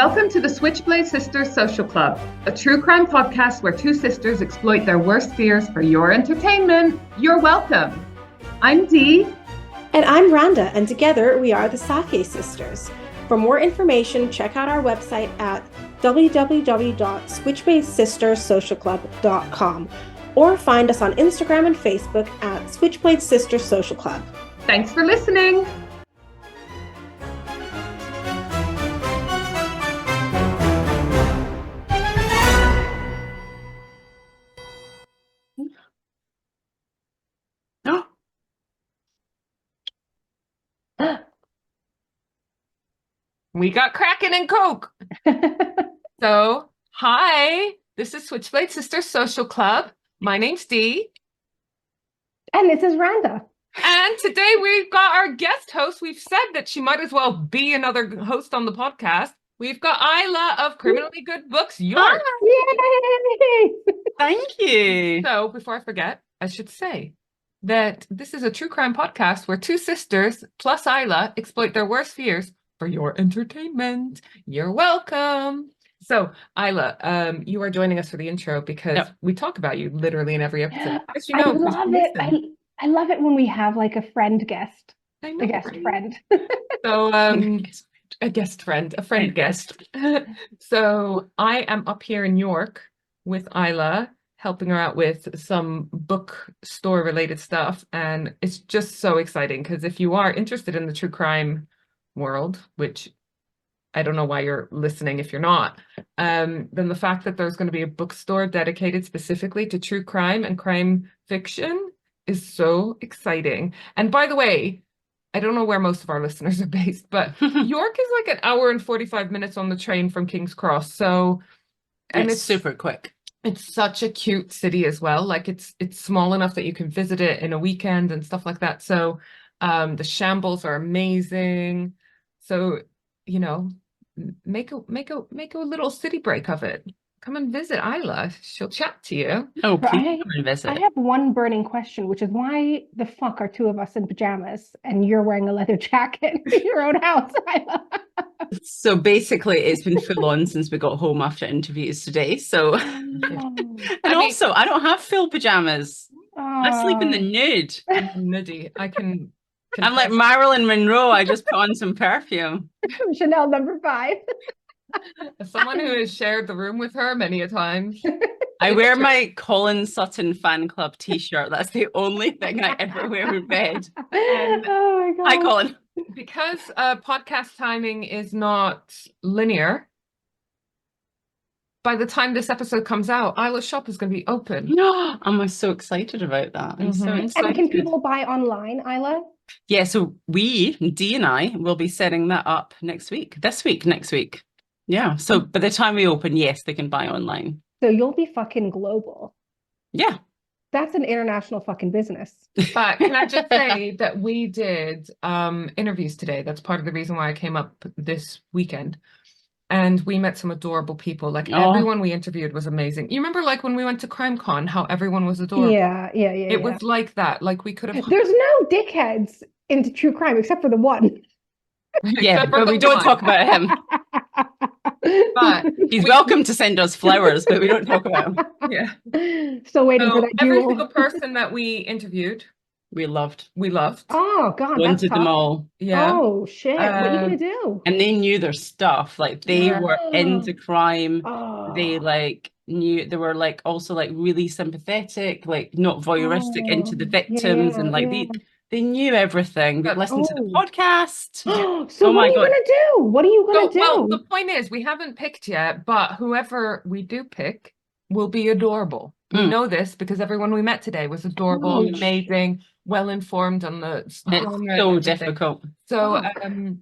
Welcome to the Switchblade Sisters Social Club, a true crime podcast where two sisters exploit their worst fears for your entertainment. You're welcome. I'm Dee. And I'm Rhonda, and together we are the Sake Sisters. For more information, check out our website at www.switchbladesistersocialclub.com or find us on Instagram and Facebook at Switchblade Sisters Social Club. Thanks for listening. We got Kraken and Coke. So, hi, this is Switchblade Sisters Social Club. My name's Dee. And this is Rhonda. And today we've got our guest host. We've said that she might as well be another host on the podcast. We've got Isla of Criminally Good Books, York. Yay! Thank you. So, before I forget, I should say that this is a true crime podcast where two sisters plus Isla exploit their worst fears for your entertainment. You're welcome. So, Isla, you are joining us for the intro because we talk about you literally in every episode. As you know, I love it. I love it when we have like a friend guest. I know, a guest friend. So, a guest friend, a friend guest. So, I am up here in York with Isla, helping her out with some bookstore related stuff. And it's just so exciting because if you are interested in the true crime world, which I don't know why you're listening if you're not, then the fact that there's going to be a bookstore dedicated specifically to true crime and crime fiction is so exciting. And by the way, I don't know where most of our listeners are based, but York is like an hour and 45 minutes on the train from King's Cross. So, and it's super quick. It's such a cute city as well. Like it's small enough that you can visit it in a weekend and stuff like that. So the shambles are amazing. So, you know, make a little city break of it. Come and visit Isla. She'll chat to you. Oh, please come and visit. I have one burning question, which is why the fuck are two of us in pajamas and you're wearing a leather jacket in your own house, Isla? So basically, it's been full on since we got home after interviews today. So, and also, I don't have full pajamas. I sleep in the nude. Nudie. I'm like Marilyn Monroe. I just put on some perfume. Chanel number 5. As someone who has shared the room with her many a time. I wear my Colin Sutton fan club t-shirt. That's the only thing I ever wear in bed. Oh my God. Hi, Colin. Because podcast timing is not linear, by the time this episode comes out, Isla's shop is going to be open. I'm so excited about that. I'm so excited. And can people buy online, Isla? Yeah, so Dee and I, will be setting that up next week. Yeah, so by the time we open, yes, they can buy online. So you'll be fucking global. Yeah. That's an international fucking business. But can I just say that we did interviews today. That's part of the reason why I came up this weekend. And we met some adorable people. Like everyone we interviewed was amazing. You remember like when we went to CrimeCon, how everyone was adorable? Yeah. It was like that. Like we could have... There's no dickheads into true crime except for the one. Yeah, but we don't talk about him. But he's welcome to send us flowers, but we don't talk about him. Yeah. Still waiting for that duel. Every single person that we interviewed, we loved. Oh God, wanted them all. Yeah. Oh shit! What are you gonna do? And they knew their stuff. Like they were into crime. Oh. They like knew. They were like also like really sympathetic, like not voyeuristic into the victims, and like they knew everything. They listened to the podcast. So what are you gonna do? What are you gonna do? Well, the point is, we haven't picked yet, but whoever we do pick will be adorable. We know this because everyone we met today was adorable, amazing, well-informed on the... It's so difficult. So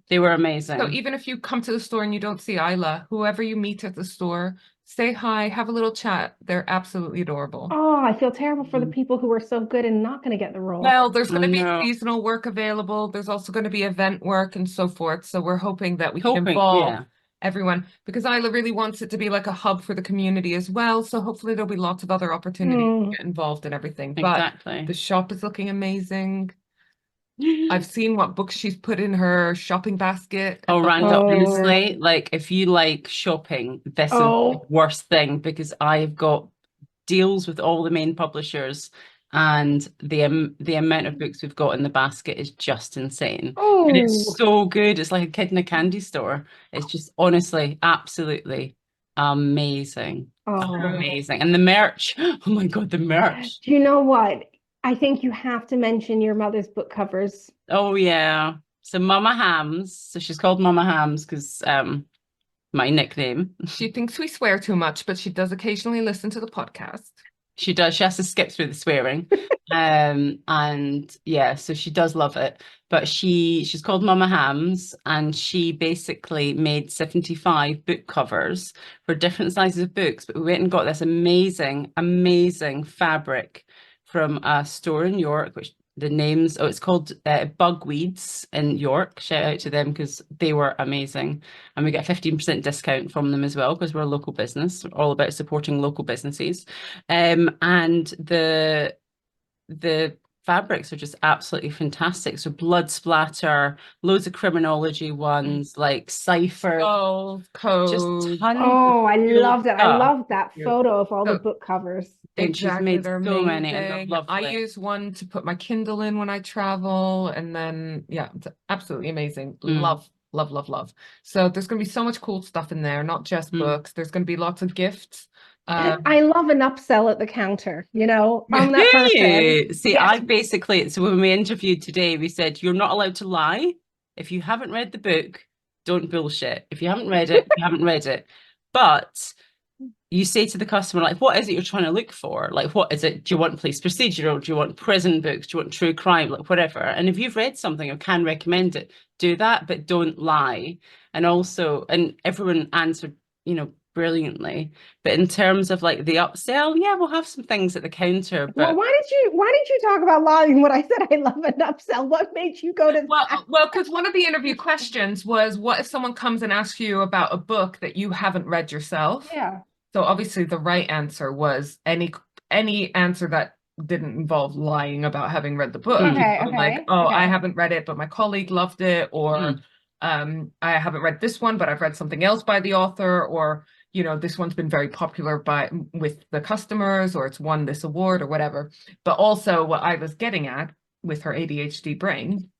they were amazing. So even if you come to the store and you don't see Isla, whoever you meet at the store, say hi, have a little chat. They're absolutely adorable. Oh, I feel terrible for the people who are so good and not going to get the role. Well, there's going to be seasonal work available. There's also going to be event work and so forth. So we're hoping that we can involve everyone, because Isla really wants it to be like a hub for the community as well. So hopefully there'll be lots of other opportunities to get involved in everything. But the shop is looking amazing. I've seen what books she's put in her shopping basket. Oh, Randa, Oh. honestly, like if you like shopping, this is the worst thing because I've got deals with all the main publishers, and the amount of books we've got in the basket is just insane. And it's so good. It's like a kid in a candy store. It's just honestly absolutely amazing. Amazing. And the merch. Oh my God, the merch. Do you know what? I think you have to mention your mother's book covers. Oh yeah. So Mama Hams. So she's called Mama Hams because my nickname. She thinks we swear too much, but she does occasionally listen to the podcast. She does. She has to skip through the swearing. And yeah, so she does love it. But she's called Mama Hams, and she basically made 75 book covers for different sizes of books. But we went and got this amazing, amazing fabric from a store in York, which the names, it's called Bugweeds in York. Shout out to them because they were amazing. And we get a 15% discount from them as well because we're a local business. We're all about supporting local businesses. And the fabrics are just absolutely fantastic. So blood splatter, loads of criminology ones, like cipher, codes. Just tons. Oh, I loved it. I stuff. love that photo of all the book covers. And she's made so many, and they're lovely. I use one to put my Kindle in when I travel, and then yeah, it's absolutely amazing. Love, love, love, love. So there's going to be so much cool stuff in there, not just books. There's going to be lots of gifts. I love an upsell at the counter, you know, on that person. See, Yes. I basically, so when we interviewed today, we said, you're not allowed to lie. If you haven't read the book, don't bullshit. If you haven't read it, you haven't read it. But you say to the customer, like, what is it you're trying to look for? Like, what is it? Do you want police procedural? Do you want prison books? Do you want true crime? Like, whatever. And if you've read something or can recommend it, do that, but don't lie. And also, and everyone answered, you know, brilliantly. But in terms of like the upsell, yeah, we'll have some things at the counter. But well, why did you talk about lying when I said I love an upsell? What made you go to that? Well, because one of the interview questions was, what if someone comes and asks you about a book that you haven't read yourself? Yeah. So obviously the right answer was any answer that didn't involve lying about having read the book. Like, I haven't read it, but my colleague loved it, or I haven't read this one, but I've read something else by the author, or you know, this one's been very popular with the customers, or it's won this award or whatever. But also what I was getting at with her ADHD brain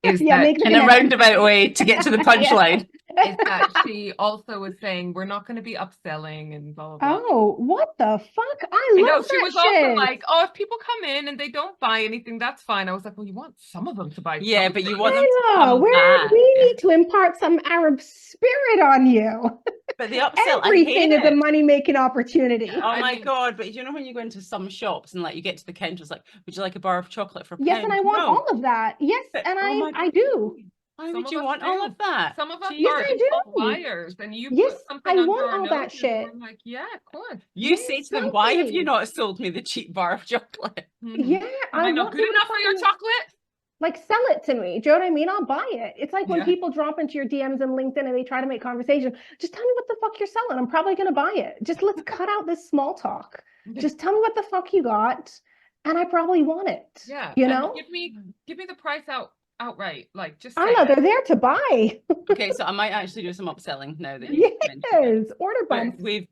is that in a roundabout way to get to the punchline. Is that she also was saying we're not going to be upselling and blah, blah, blah. Oh, what the fuck? I love she that was shit. also like, oh, if people come in and they don't buy anything, that's fine. I was like, well, you want some of them to buy something. But you want them to come back. We need to impart some Arab spirit on you. But the upsell, everything is a money-making opportunity. Oh my God. But you know when you go into some shops and like you get to the counter, it's like, would you like a bar of chocolate for a Yes, pound? and I want all of that. Yes, and I do. Why would you want all of that? Some of us are liars, and you yes, put something I under want our all that noses, shit. I'm like, yeah, of course. You say to them, why have you not sold me the cheap bar of chocolate? Yeah, Am I not good enough for your chocolate? Like, sell it to me. Do you know what I mean? I'll buy it. It's like when people drop into your DMs and LinkedIn and they try to make conversation. Just tell me what the fuck you're selling. I'm probably going to buy it. Just let's cut out this small talk. Just tell me what the fuck you got, and I probably want it. Yeah, you know. Give me the price outright. Like, just. I know they're there to buy. Okay, so I might actually do some upselling now that yes, order bumps. We've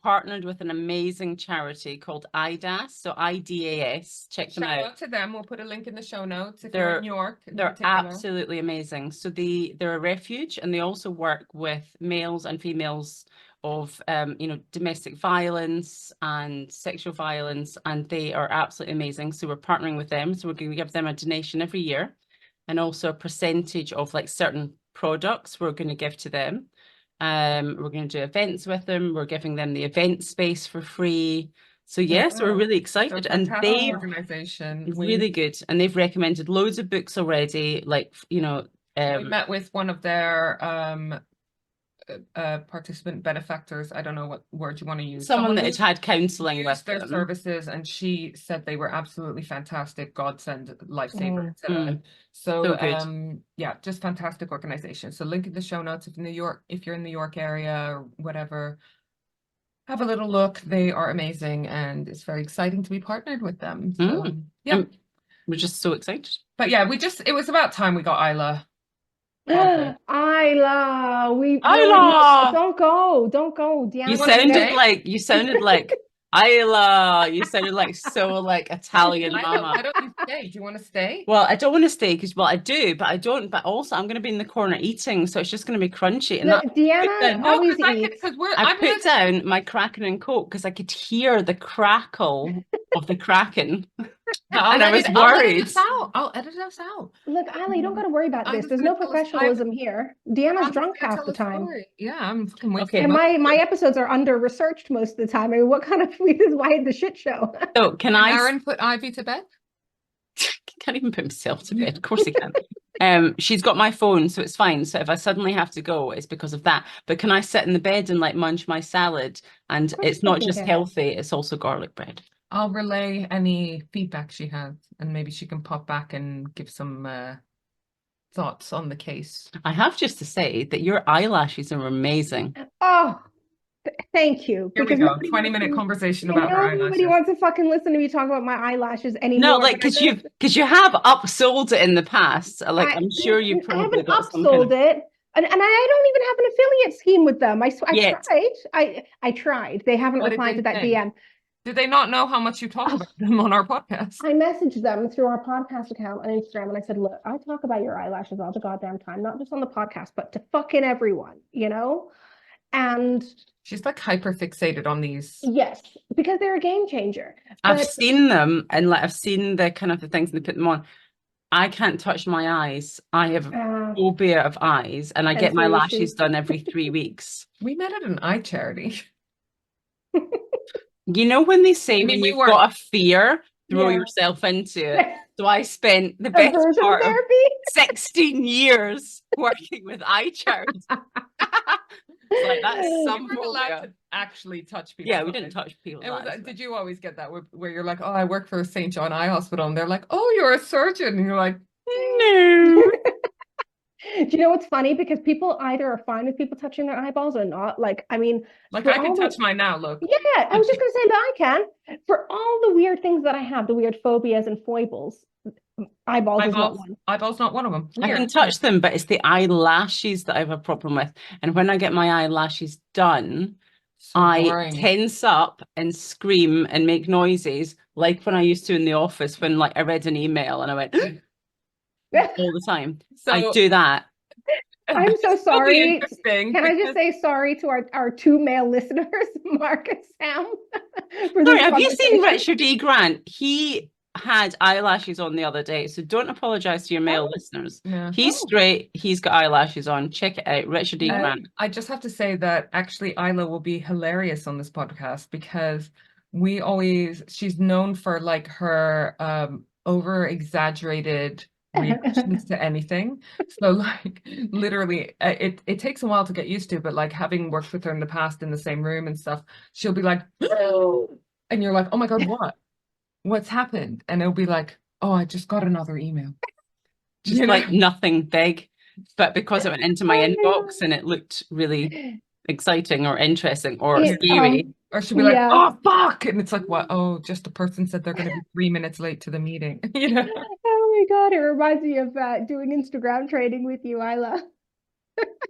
partnered with an amazing charity called IDAS, so IDAS. Check them out. Shout out to them. We'll put a link in the show notes if you're in New York. They're absolutely amazing. So they're a refuge, and they also work with males and females of you know, domestic violence and sexual violence, and they are absolutely amazing. So we're partnering with them. So we're going to give them a donation every year, and also a percentage of like certain products we're going to give to them. We're going to do events with them. We're giving them the event space for free. So yes, we're really excited, and they organization really good, and they've recommended loads of books already. Like, you know, we met with one of their participant benefactors. I don't know what word you want to use. Someone that had counselling with their services, and she said they were absolutely fantastic, godsend, lifesaver, etc. So yeah, just fantastic organization. So link in the show notes if you're in the York area or whatever. Have a little look. They are amazing, and it's very exciting to be partnered with them. So, yeah. we're just so excited. But yeah, it was about time we got Isla. Isla, Isla! don't go. Deanna, You wanna sounded stay? like Isla. You sounded like so like Italian Isla, mama. why don't you stay? Do you want to stay? Well, I don't want to stay because, well, I do, but I don't. But also, I'm going to be in the corner eating, so it's just going to be crunchy. And Look, Deanna then- No, always because eats. I put down my Kraken and Coke because I could hear the crackle of the Kraken, and I was worried. I'll edit us out. Look, Isla, you don't got to worry about I'm this. just There's gonna no tell us five- professionalism here. Deanna's drunk Gonna half tell the a time. story. Yeah, I'm fucking wasting Okay, And my- my episodes are under researched most of the time. I mean, what kind of this is why the shit show. So can Aaron put Ivy to bed? can't even put himself to bed. Of course he can. She's got my phone, so it's fine. So if I suddenly have to go, it's because of that. But can I sit in the bed and like munch my salad? And course it's you not can. just healthy, it's also garlic bread. I'll relay any feedback she has, and maybe she can pop back and give some thoughts on the case. I have just to say that your eyelashes are amazing. Oh, thank you. Here we Because go. nobody 20-minute wants to- conversation I about her know eyelashes. nobody wants to fucking listen to me talk about my eyelashes anymore. No, like but I because you have upsold it in the past. Like I'm sure you I probably haven't got some upsold kind of... it. And I don't even have an affiliate scheme with them. I Yet. tried. I tried. They haven't What did replied they to that say? DM. Did they not know how much you talk about them on our podcast? I messaged them through our podcast account on Instagram and I said, look, I talk about your eyelashes all the goddamn time, not just on the podcast, but to fucking everyone, you know? And She's like hyper fixated on these. yes, because they're a game changer. I've But seen them and like I've seen the kind of the things they put them on. I can't touch my eyes. I have a phobia of eyes, and I get my sensory lashes issues. done every 3 weeks. We met at an eye charity. You know when they say I mean, when we you've weren't- got a fear, throw Yeah. yourself into it. So I spent the best Aversion part of therapy. 16 years working with eye charities. It's like that's You some weren't allowed phobia. to actually touch people. Yeah, we didn't touch people's eyes. Did you always get that where you're like, oh, I work for St. John Eye Hospital, and they're like, oh, you're a surgeon, and you're like, No. Do you know what's funny? Because people either are fine with people touching their eyeballs or not. Like, I mean, like for I can all the- touch mine now. Look, Yeah, I was just gonna say that I can. For all the weird things that I have, the weird phobias and foibles, eyeballs is not one. eyeballs not one of them. I can Weird. touch them, but it's the eyelashes that I have a problem with. And when I get my eyelashes done, So I boring. tense up and scream and make noises like when I used to in the office when like I read an email and I went all the time. So I do that. I'm so it'll be sorry. interesting Can I just because- say sorry to our two male listeners, Mark and Sam? For Sorry, this have you seen conversation. Richard E. Grant? He had eyelashes on the other day, so don't apologize to your male Oh. listeners. Yeah. He's straight. He's got eyelashes on. Check it out, Richard E. Grant. I just have to say that actually Isla will be hilarious on this podcast because she's known for like her over exaggerated reactions to anything. So like literally it takes a while to get used to, but like having worked with her in the past in the same room and stuff, she'll be like, and you're like, oh my God, what's happened? And it'll be like, oh, I just got another email. Just You know? like nothing big, but because it went into my Oh my inbox and it looked really exciting or interesting or It, scary. Or she'll be like, Yeah. oh, fuck. And it's like, what? Oh, just the person said they're going to be 3 minutes late to the meeting. You know? Oh my God, it reminds me of doing Instagram training with you, Isla.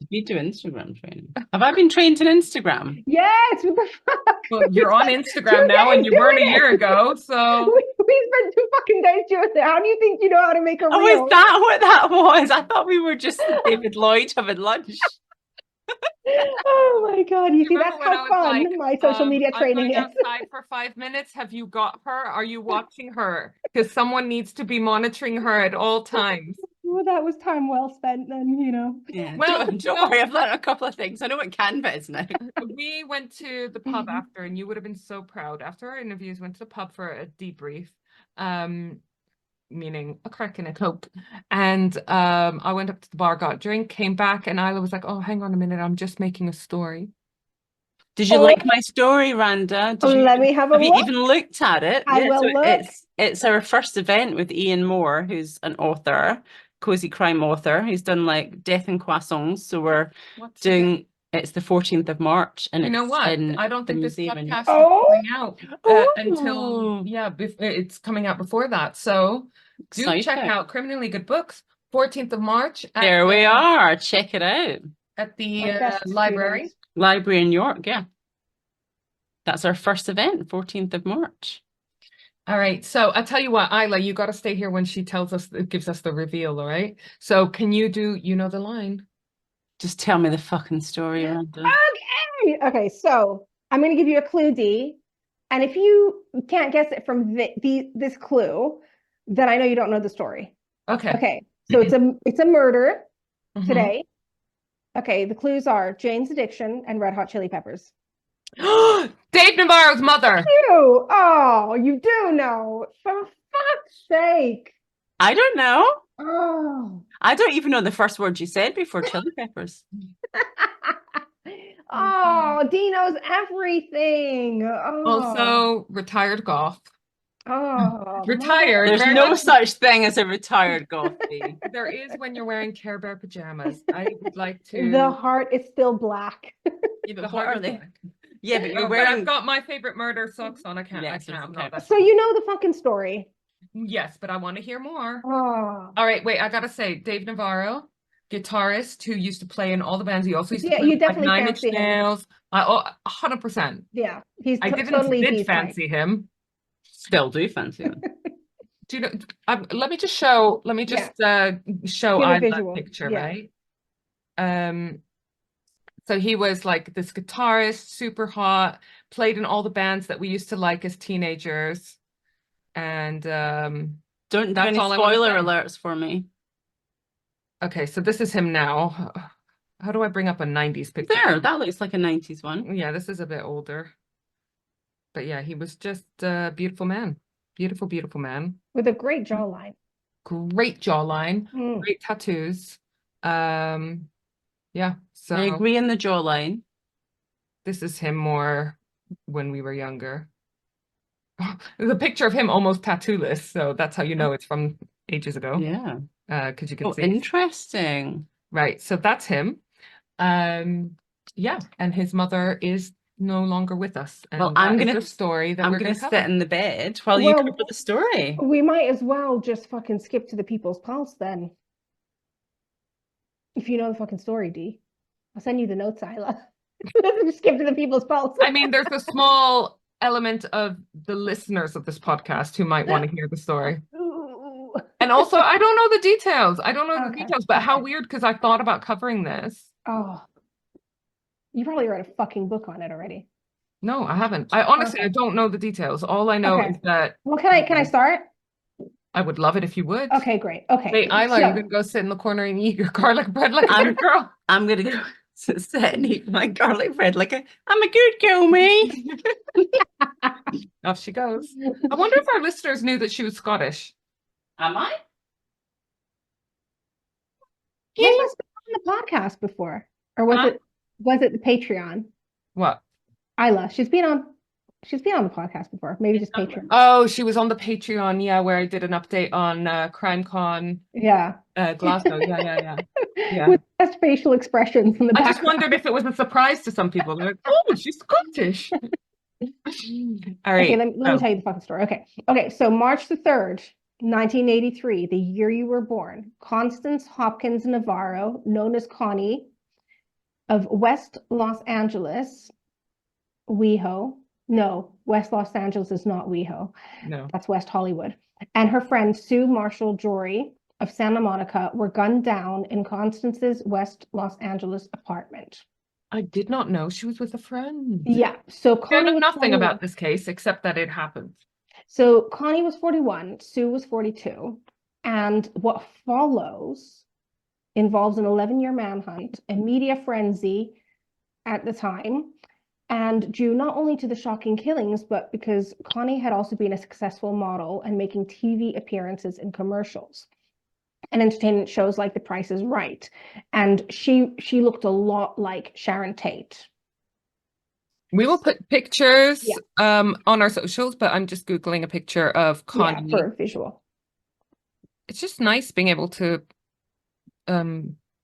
You do Instagram training. Have I been trained in Instagram? Yes, what the fuck? Well, you're on Instagram 2 now and days you weren't a doing it. year ago. So We spent 2 fucking days doing it. How do you think you know how to make a Oh, reel? is that what that was? I thought we were just David Lloyd having lunch. Oh my God, you see, remember that's when I how was fun like, my social media I'm training going is. outside for 5 minutes. Have you got her? Are you watching her? Because someone needs to be monitoring her at all times. Well, that was time well spent then, you know. Yeah. Well, don't no. worry, I've learned a couple of things. I know what Canva is now. We went to the pub Mhm. after, and you would have been so proud. After our interviews, went to the pub for a debrief, meaning a crack and a coke. And I went up to the bar, got a drink, came back, and Isla was like, "Oh, hang on a minute, I'm just making a story." Did you Oh. like my story, Randa? Did you Let me have a have you look. even looked at it? I will look. It's our first event with Ian Moore, who's an author, cozy crime author. He's done like Death and Croissants. So we're What's doing it's the 14th of March, and You know it's what? in I don't the think this museum in- podcast Oh. is coming out until Oh. it's coming out before that. So Do check Exciting. out Criminally Good Books, 14th of March. There we are. Check it out. At the Our best library. students. Library in York, yeah. That's our first event, 14th of March. All right. So I'll tell you what, Isla, you got to stay here when she tells us, gives us the reveal. All right. So can you do, you know the line? Just tell me the fucking story, Randa. Okay, so I'm going to give you a clue, D. And if you can't guess it from this clue, then I know you don't know the story. Okay. Okay, so it's a murder Mhm. today. Okay, the clues are Jane's Addiction and Red Hot Chili Peppers. Dave Navarro's mother. You, oh, you do know. For fuck's sake. I don't know. Oh. I don't even know the first word you said before chili peppers. Oh, D knows everything. Oh. Also retired goth. Oh, Retired. There's very no much- such thing as a retired gothy. There is when you're wearing Care Bear pajamas. I would like to. The heart is still black. Yeah, The but what heart are is they? black. Yeah, but Oh, you're but wearing. I've got my favorite murder socks on. I can't. Yes, I can't. okay. That's- So you know the fucking story. Yes, but I want to hear more. Oh. All right, wait. I gotta say, Dave Navarro, guitarist who used to play in all the bands. He also used to Yeah, play you with, like, definitely Nine Inch fancy him. Nails. 100%. Yeah, he's I didn't totally did D's type. fancy him. Still do fancy them. Do you know? Let me just show. Let me just show Give a I visual, that picture, yeah. right? So he was like this guitarist, super hot, played in all the bands that we used to like as teenagers, and Don't do That's any all I wanna spoiler say. alerts for me. okay. So this is him now. How do I bring up a 90s picture? There, that looks like a 90s one. Yeah, this is a bit older. But yeah, he was just a beautiful man. Beautiful, beautiful man. With a great jawline. Great jawline, Mm. great tattoos. Yeah, so I agree in the jawline. this is him more when we were younger. There's a picture of him almost tattooless, so that's how you know it's from ages ago. Yeah. Because you can Oh, see. interesting. Right, so that's him. Yeah, and his mother is no longer with us. And Well, I'm that is gonna- the story that I'm we're going going to to sit cover. in the bed while you Well- cover the story. We might as well just fucking skip to the people's pulse then. If you know the fucking story, D. I'll send you the notes, Isla. Just skip to the people's pulse. I mean, there's a small element of the listeners of this podcast who might want to hear the story. Ooh. And also, I don't know the details. I don't know the Okay, details, but how okay. weird, because I thought about covering this. Oh. You probably read a fucking book on it already. No, I haven't. I honestly, I Okay. don't know the details. All I know Okay. is that Well, can I start? I would love it if you would. Okay, great. Okay. Wait, Isla, So- you're going to go sit in the corner and eat your garlic bread like a I'm- good girl. I'm going to go sit and eat my garlic bread like I'm a good girl, me. Off she goes. I wonder if our listeners knew that she was Scottish. Am I? Yeah, she's been on the podcast before. Or was Huh? it the Patreon? What? Isla, she's been on the podcast before. Maybe just Patreon. Oh, she was on the Patreon, yeah, where I did an update on CrimeCon Yeah. Glasgow. Yeah. Yeah. With best facial expressions in the I background. just wondered if it was a surprise to some people. They're like, oh, she's Scottish. All right. Okay, let me tell you the fucking story. Okay, so March the 3rd, 1983, the year you were born, Constance Hopkins Navarro, known as Connie, of West Los Angeles, WeHo. No, West Los Angeles is not WeHo. No. That's West Hollywood. And her friend Sue Marshall Jory of Santa Monica were gunned down in Constance's West Los Angeles apartment. I did not know she was with a friend. Yeah, so I Connie know was nothing 41. about this case except that it happened. So Connie was 41, Sue was 42, and what follows involves an 11-year manhunt, a media frenzy at the time, and due not only to the shocking killings, but because Connie had also been a successful model and making TV appearances in commercials and entertainment shows like The Price is Right. And she looked a lot like Sharon Tate. We will put pictures on our socials, but I'm just Googling a picture of Connie. Yeah, for visual. It's just nice being able to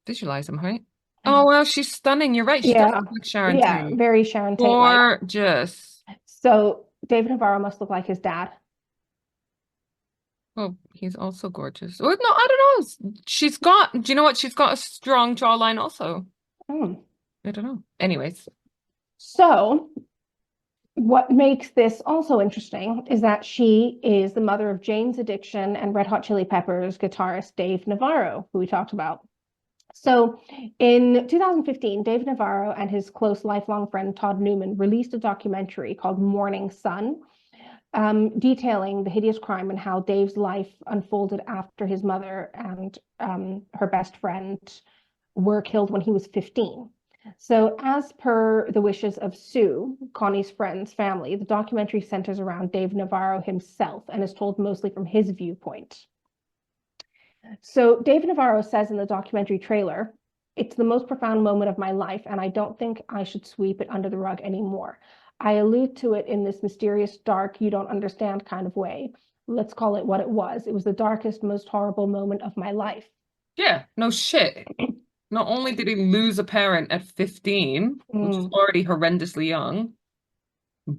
visualize them, right? Oh, well, she's stunning. You're right. She does Yeah. look like Sharon Yeah, Tate. very Sharon Tate-like. Gorgeous. So David Navarro must look like his dad. Oh, he's also gorgeous. Oh, no, I don't know. Do you know what? She's got a strong jawline also. Mm. I don't know. Anyways. So what makes this also interesting is that she is the mother of Jane's Addiction and Red Hot Chili Peppers guitarist Dave Navarro, who we talked about. So in 2015, Dave Navarro and his close lifelong friend Todd Newman released a documentary called Morning Sun, detailing the hideous crime and how Dave's life unfolded after his mother and her best friend were killed when he was 15. So as per the wishes of Sue, Connie's friend's family, the documentary centers around Dave Navarro himself and is told mostly from his viewpoint. So Dave Navarro says in the documentary trailer, "It's the most profound moment of my life, and I don't think I should sweep it under the rug anymore. I allude to it in this mysterious, dark, you don't understand kind of way. Let's call it what it was. It was the darkest, most horrible moment of my life." Yeah, no shit. Not only did he lose a parent at 15, which is already horrendously young,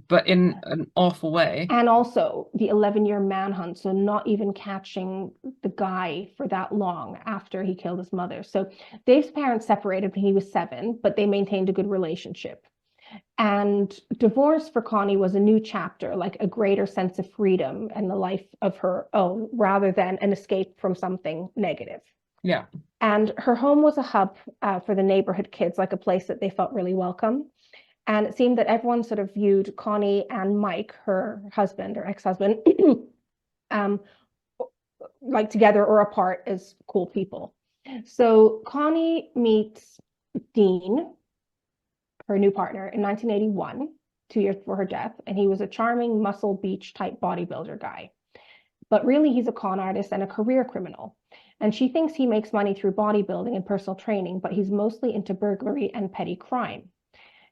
but in an awful way. And also the 11-year manhunt, so not even catching the guy for that long after he killed his mother. So Dave's parents separated when he was 7, but they maintained a good relationship. And divorce for Connie was a new chapter, like a greater sense of freedom and the life of her own, rather than an escape from something negative. Yeah. And her home was a hub for the neighborhood kids, like a place that they felt really welcome. And it seemed that everyone sort of viewed Connie and Mike, her husband or ex-husband, like together or apart as cool people. So Connie meets Dean, her new partner, in 1981, 2 years before her death, and he was a charming Muscle Beach type bodybuilder guy. But really, he's a con artist and a career criminal. And she thinks he makes money through bodybuilding and personal training, but he's mostly into burglary and petty crime.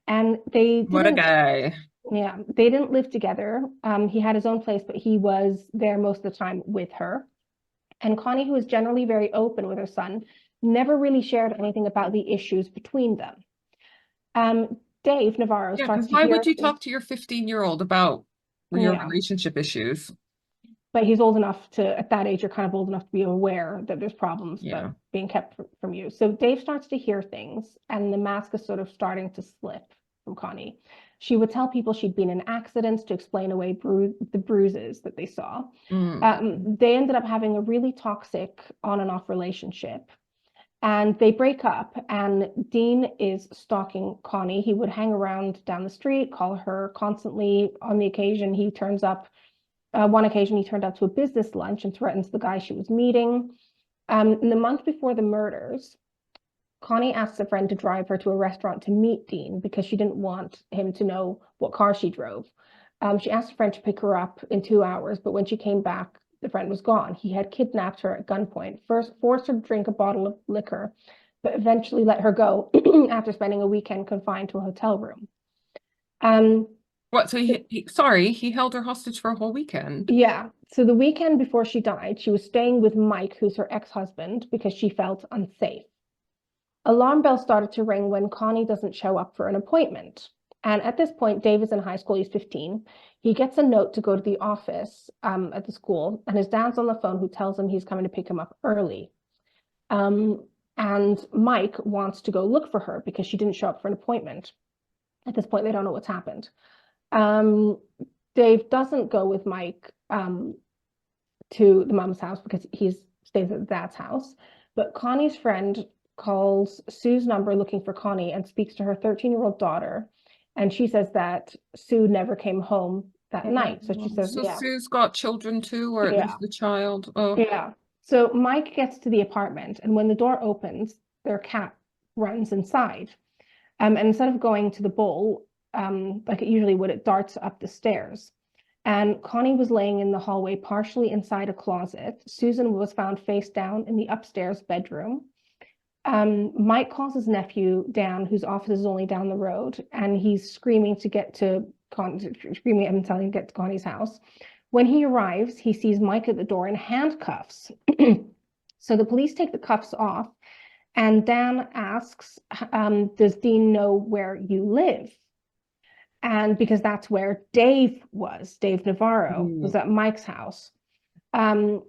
And they didn't, What a guy. Yeah, they didn't live together. He had his own place, but he was there most of the time with her. And Connie, who was generally very open with her son, never really shared anything about the issues between them. Dave Navarro starts to why hear would you talk to your 15-year-old about your relationship issues? But he's old enough to, at that age, you're kind of old enough to be aware that there's problems that being kept from you. So Dave starts to hear things, and the mask is sort of starting to slip from Connie. She would tell people she'd been in accidents to explain away the bruises that they saw. They ended up having a really toxic on and off relationship. And they break up, and Dean is stalking Connie. He would hang around down the street, call her constantly. On the occasion, he turns up. One occasion, he turned up to a business lunch and threatens the guy she was meeting. In the month before the murders, Connie asks a friend to drive her to a restaurant to meet Dean because she didn't want him to know what car she drove. She asked a friend to pick her up in 2 hours, but when she came back, the friend was gone. He had kidnapped her at gunpoint, first forced her to drink a bottle of liquor, but eventually let her go after spending a weekend confined to a hotel room. What? So he held her hostage for a whole weekend? Yeah. So the weekend before she died, she was staying with Mike, who's her ex-husband, because she felt unsafe. Alarm bells started to ring when Connie doesn't show up for an appointment. And at this point, Dave is in high school. He's 15. He gets a note to go to the office at the school, and his dad's on the phone who tells him he's coming to pick him up early. And Mike wants to go look for her because she didn't show up for an appointment. At this point, they don't know what's happened. Dave doesn't go with Mike to the mom's house because he stays at the dad's house. But Connie's friend calls Sue's number looking for Connie and speaks to her 13-year-old daughter. And she says that Sue never came home that night. So she says, so Sue's got children too, or at least the child. Oh. Yeah. So Mike gets to the apartment, and when the door opens, their cat runs inside. And instead of going to the bowl, like it usually would, it darts up the stairs. And Connie was laying in the hallway, partially inside a closet. Susan was found face down in the upstairs bedroom. Mike calls his nephew, Dan, whose office is only down the road, and he's screaming to get to screaming at him, telling him to get to Connie's house. When he arrives, he sees Mike at the door in handcuffs. So the police take the cuffs off, and Dan asks, does Dean know where you live? And because that's where Dave was, Dave Navarro was at Mike's house.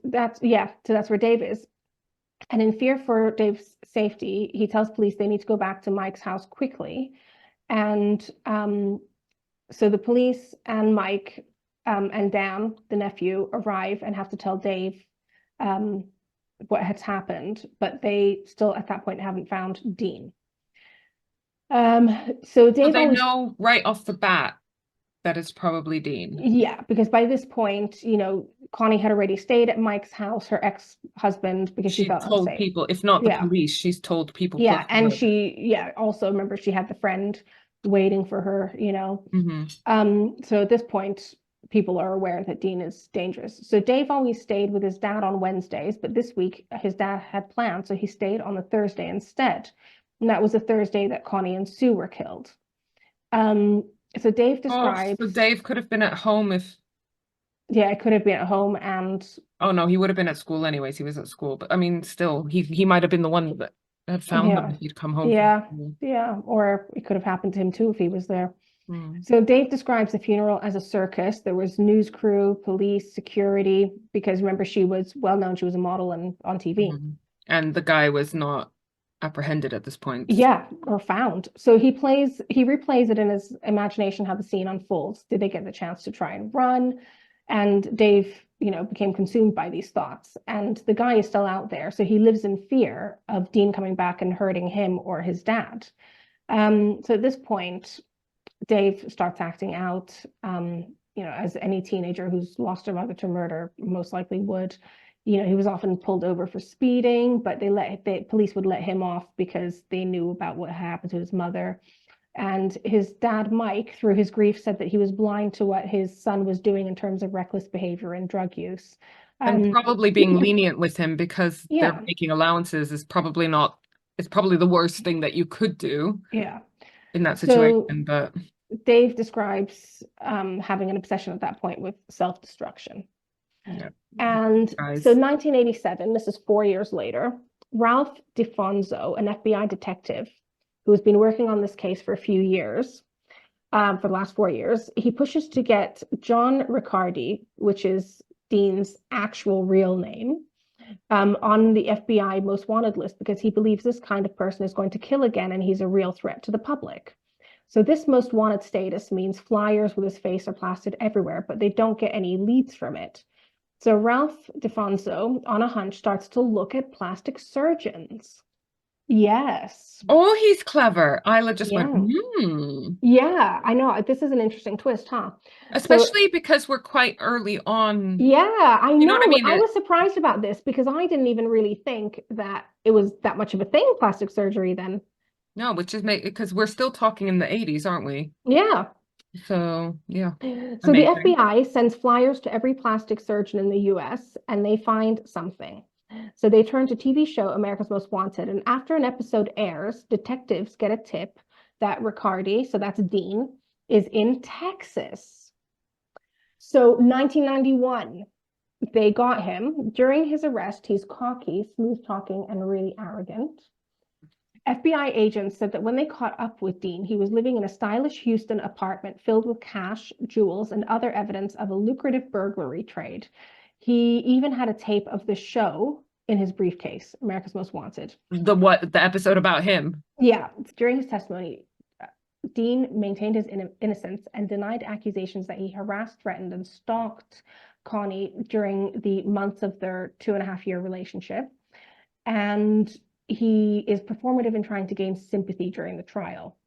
that's where Dave is. And in fear for Dave's safety, he tells police they need to go back to Mike's house quickly. And so the police and Mike and Dan, the nephew, arrive and have to tell Dave what has happened, but they still at that point haven't found Dean. So Dave they know right off the bat that it's probably Dean. Yeah, because by this point, you know, Connie had already stayed at Mike's house, her ex-husband, because she felt told unsafe. people, if not the police, she's told people. Yeah, and also remember she had the friend waiting for her, you know. So at this point, people are aware that Dean is dangerous. So Dave always stayed with his dad on Wednesdays, but this week his dad had plans, so he stayed on the Thursday instead. And that was the Thursday that Connie and Sue were killed. So Dave describes. So Dave could have been at home if. Yeah, it could have been at home and. Oh no, he would have been at school anyways. He was at school, but I mean, still, he might have been the one that had found them if he'd come home. Yeah, or it could have happened to him too if he was there. So Dave describes the funeral as a circus. There was news crew, police, security, because remember she was well known. She was a model and on TV. And the guy was not apprehended at this point. Yeah, or found. So he replays it in his imagination how the scene unfolds. Did they get the chance to try and run? And Dave, you know, became consumed by these thoughts. And the guy is still out there. So he lives in fear of Dean coming back and hurting him or his dad. So at this point, Dave starts acting out, you know, as any teenager who's lost their mother to murder most likely would. You know, he was often pulled over for speeding, but the police would let him off because they knew about what happened to his mother. And his dad, Mike, through his grief, said that he was blind to what his son was doing in terms of reckless behavior and drug use. And probably being lenient with him because they're making allowances is probably not, it's probably the worst thing that you could do. Yeah. In that situation, but Dave describes having an obsession at that point with self-destruction. Yeah. And so 1987, this is 4 years later, Ralph DeFonso, an FBI detective who has been working on this case for a few years, for the last 4 years, he pushes to get John Riccardi, which is Dean's actual real name, on the FBI most wanted list because he believes this kind of person is going to kill again and he's a real threat to the public. So this most wanted status means flyers with his face are plastered everywhere, but they don't get any leads from it. So Ralph DeFonso, on a hunch, starts to look at plastic surgeons. Yes. Oh, he's clever. Isla just went, Yeah, I know. This is an interesting twist, huh? Especially because we're quite early on. Yeah, I know. You know what I mean? I was surprised about this because I didn't even really think that it was that much of a thing, plastic surgery then. No, which is because we're still talking in the 80s, aren't we? Yeah. So, yeah. So the FBI sends flyers to every plastic surgeon in the US and they find something. So they turn to TV show America's Most Wanted. And after an episode airs, detectives get a tip that Riccardi, so that's Dean, is in Texas. So 1991, they got him. During his arrest, he's cocky, smooth talking, and really arrogant. FBI agents said that when they caught up with Dean, he was living in a stylish Houston apartment filled with cash, jewels, and other evidence of a lucrative burglary trade. He even had a tape of the show in his briefcase, America's Most Wanted. The episode about him? Yeah. During his testimony, Dean maintained his innocence and denied accusations that he harassed, threatened, and stalked Connie during the months of their 2.5-year relationship. And he is performative in trying to gain sympathy during the trial.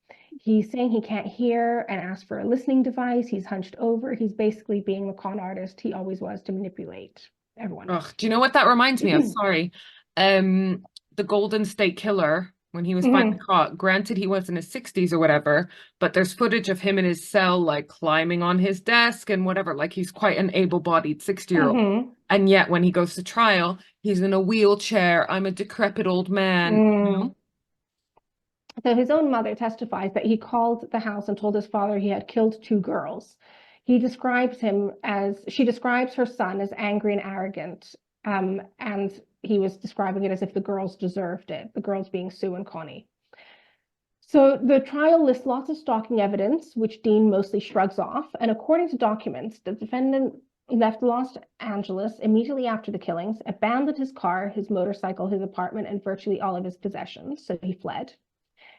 He's saying he can't hear and asks for a listening device. He's hunched over. He's basically being the con artist he always was to manipulate everyone. Ugh, do you know what that reminds me of? Sorry. The Golden State Killer, when he was finally caught, granted he was in his 60s or whatever, but there's footage of him in his cell, like climbing on his desk and whatever, like he's quite an able-bodied 60-year-old. And yet when he goes to trial, he's in a wheelchair. I'm a decrepit old man. You know? So his own mother testifies that he called the house and told his father he had killed 2 girls. She describes her son as angry and arrogant, and he was describing it as if the girls deserved it, the girls being Sue and Connie. So the trial lists lots of stalking evidence, which Dean mostly shrugs off. And according to documents, the defendant left Los Angeles immediately after the killings, abandoned his car, his motorcycle, his apartment, and virtually all of his possessions. So he fled.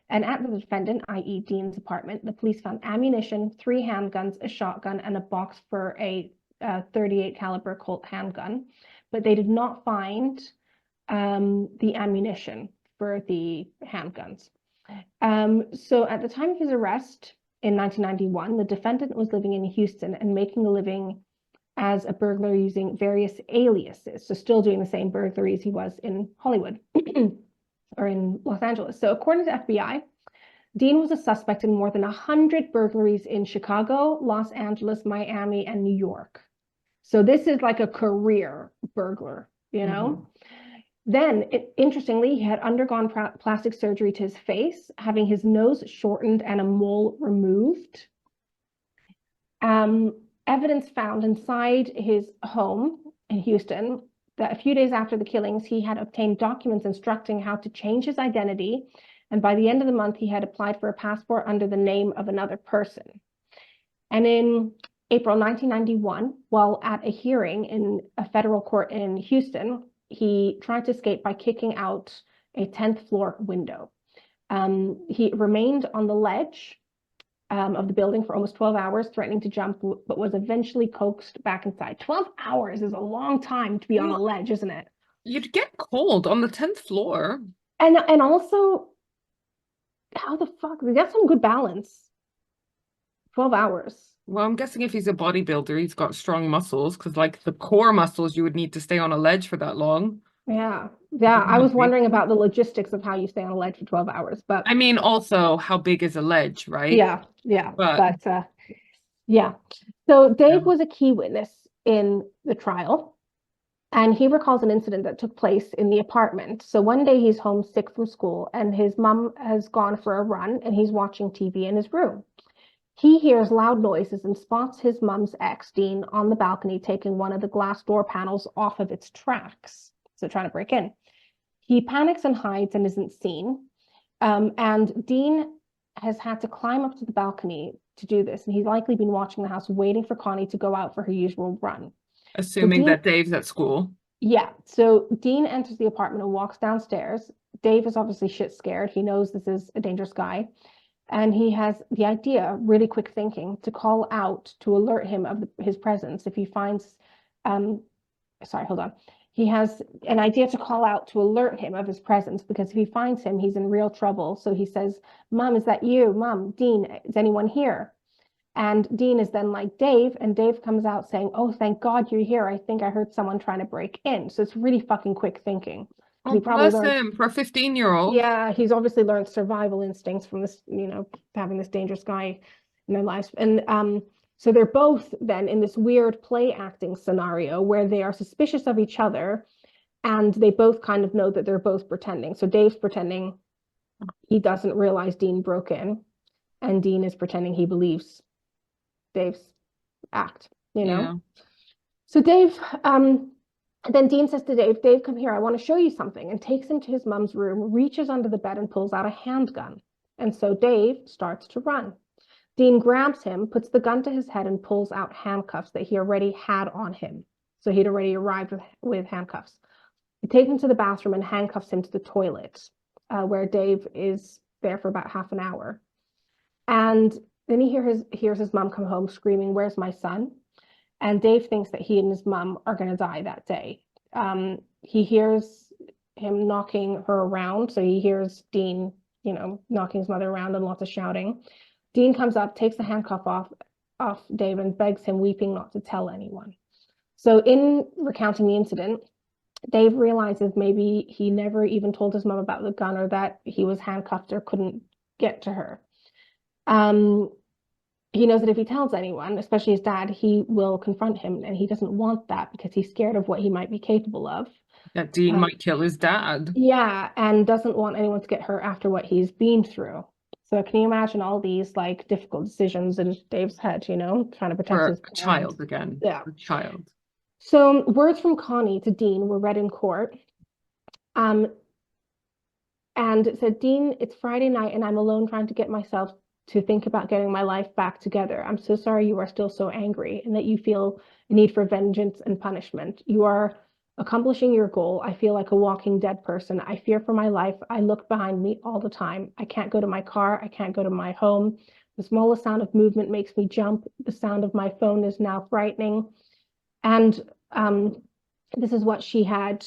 And at the defendant, i.e. Dean's apartment, the police found ammunition, 3 handguns, a shotgun, and a box for a 38 caliber Colt handgun. But they did not find the ammunition for the handguns. So at the time of his arrest in 1991, the defendant was living in Houston and making a living as a burglar using various aliases. So still doing the same burglaries he was in Hollywood or in Los Angeles. So according to FBI, Dean was a suspect in more than 100 burglaries in Chicago, Los Angeles, Miami, and New York. So this is like a career burglar, you know? Then, interestingly, he had undergone plastic surgery to his face, having his nose shortened and a mole removed. Evidence found inside his home in Houston that a few days after the killings, he had obtained documents instructing how to change his identity. And by the end of the month, he had applied for a passport under the name of another person. And in April 1991, while at a hearing in a federal court in Houston, he tried to escape by kicking out a 10th floor window. He remained on the ledge of the building for almost 12 hours, threatening to jump, but was eventually coaxed back inside. 12 hours is a long time to be on a ledge, isn't it? You'd get cold on the 10th floor. And also, how the fuck? They got some good balance. 12 hours. Well, I'm guessing if he's a bodybuilder, he's got strong muscles, because like the core muscles, you would need to stay on a ledge for that long. Yeah. I was wondering about the logistics of how you stay on a ledge for 12 hours, but I mean, also, how big is a ledge, right? yeah. But yeah. So Dave was a key witness in the trial, and he recalls an incident that took place in the apartment. So one day he's home sick from school, and his mom has gone for a run, and he's watching TV in his room. He hears loud noises and spots his mom's ex, Dean, on the balcony taking one of the glass door panels off of its tracks. So trying to break in. He panics and hides and isn't seen. And Dean has had to climb up to the balcony to do this. And he's likely been watching the house, waiting for Connie to go out for her usual run. Assuming that Dave's at school. Yeah. So Dean enters the apartment and walks downstairs. Dave is obviously shit scared. He knows this is a dangerous guy. And he has the idea, really quick thinking, to call out to alert him of his presence if he finds, He has an idea to call out to alert him of his presence, because if he finds him, he's in real trouble. So he says, "Mom, is that you? Mom, Dean, is anyone here?" And Dean is then like, "Dave," and Dave comes out saying, "Oh, thank God you're here. I think I heard someone trying to break in." So it's really fucking quick thinking. Oh, bless him, for a 15-year-old. Yeah, he's obviously learned survival instincts from this, having this dangerous guy in their lives. And so they're both then in this weird play acting scenario where they are suspicious of each other, and they both kind of know that they're both pretending. So Dave's pretending he doesn't realize Dean broke in, and Dean is pretending he believes Dave's act, Yeah. So Dave, then Dean says to Dave, "Dave, come here, I want to show you something," and takes him to his mom's room, reaches under the bed and pulls out a handgun. And so Dave starts to run. Dean grabs him, puts the gun to his head, and pulls out handcuffs that he already had on him. So he'd already arrived with handcuffs. He takes him to the bathroom and handcuffs him to the toilet, where Dave is there for about half an hour. And then he hears his mom come home screaming, "Where's my son?" And Dave thinks that he and his mom are going to die that day. He hears him knocking her around. So he hears Dean, knocking his mother around and lots of shouting. Dean comes up, takes the handcuff off Dave, and begs him, weeping, not to tell anyone. So in recounting the incident, Dave realizes maybe he never even told his mom about the gun, or that he was handcuffed or couldn't get to her. He knows that if he tells anyone, especially his dad, he will confront him, and he doesn't want that because he's scared of what he might be capable of. That Dean might kill his dad. Yeah, and doesn't want anyone to get hurt after what he's been through. So can you imagine all these like difficult decisions in Dave's head, trying to protect For his a child again. Yeah. A child. So words from Connie to Dean were read in court. And it said, "Dean, it's Friday night and I'm alone trying to get myself to think about getting my life back together. I'm so sorry you are still so angry and that you feel a need for vengeance and punishment. You are accomplishing your goal. I feel like a walking dead person. I fear for my life. I look behind me all the time. I can't go to my car. I can't go to my home. The smallest sound of movement makes me jump. The sound of my phone is now frightening. And this is what she had,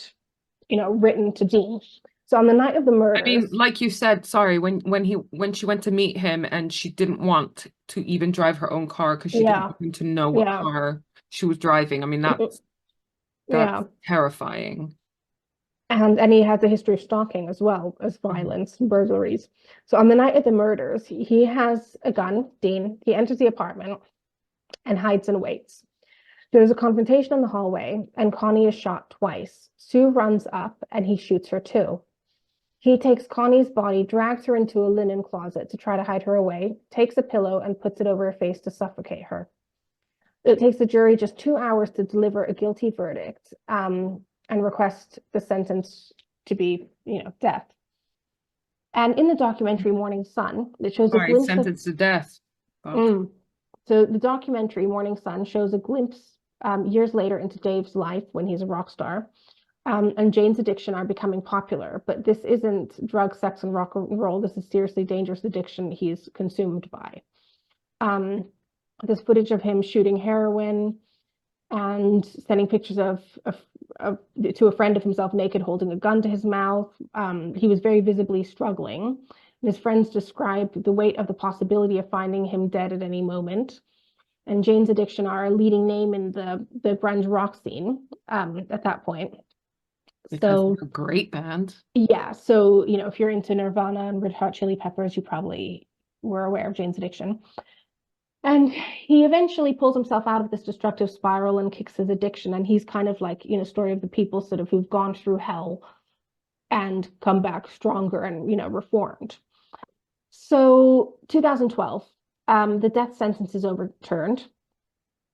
written to Dean. So on the night of the murders, I mean, like you said, sorry, when she went to meet him and she didn't want to even drive her own car because she didn't want him to know what car she was driving. I mean, that's terrifying. And he has a history of stalking as well as violence and burglaries. So on the night of the murders, he has a gun, Dean. He enters the apartment and hides and waits. There's a confrontation in the hallway, and Connie is shot twice. Sue runs up, and he shoots her too. He takes Connie's body, drags her into a linen closet to try to hide her away, takes a pillow and puts it over her face to suffocate her. It takes the jury just 2 hours to deliver a guilty verdict and request the sentence to be, death. And in the documentary Morning Sun, it shows a glimpse sentence to death. So the documentary Morning Sun shows a glimpse years later into Dave's life when he's a rock star. And Jane's addiction are becoming popular, but this isn't drug, sex, and rock and roll. This is seriously dangerous addiction he's consumed by. There's footage of him shooting heroin and sending pictures to a friend of himself naked, holding a gun to his mouth. He was very visibly struggling. His friends described the weight of the possibility of finding him dead at any moment. And Jane's addiction are a leading name in the grunge rock scene at that point. So a great band. Yeah. So, if you're into Nirvana and Red Hot Chili Peppers, you probably were aware of Jane's addiction. And he eventually pulls himself out of this destructive spiral and kicks his addiction. And he's kind of like, story of the people sort of who've gone through hell and come back stronger and, reformed. So 2012, the death sentence is overturned.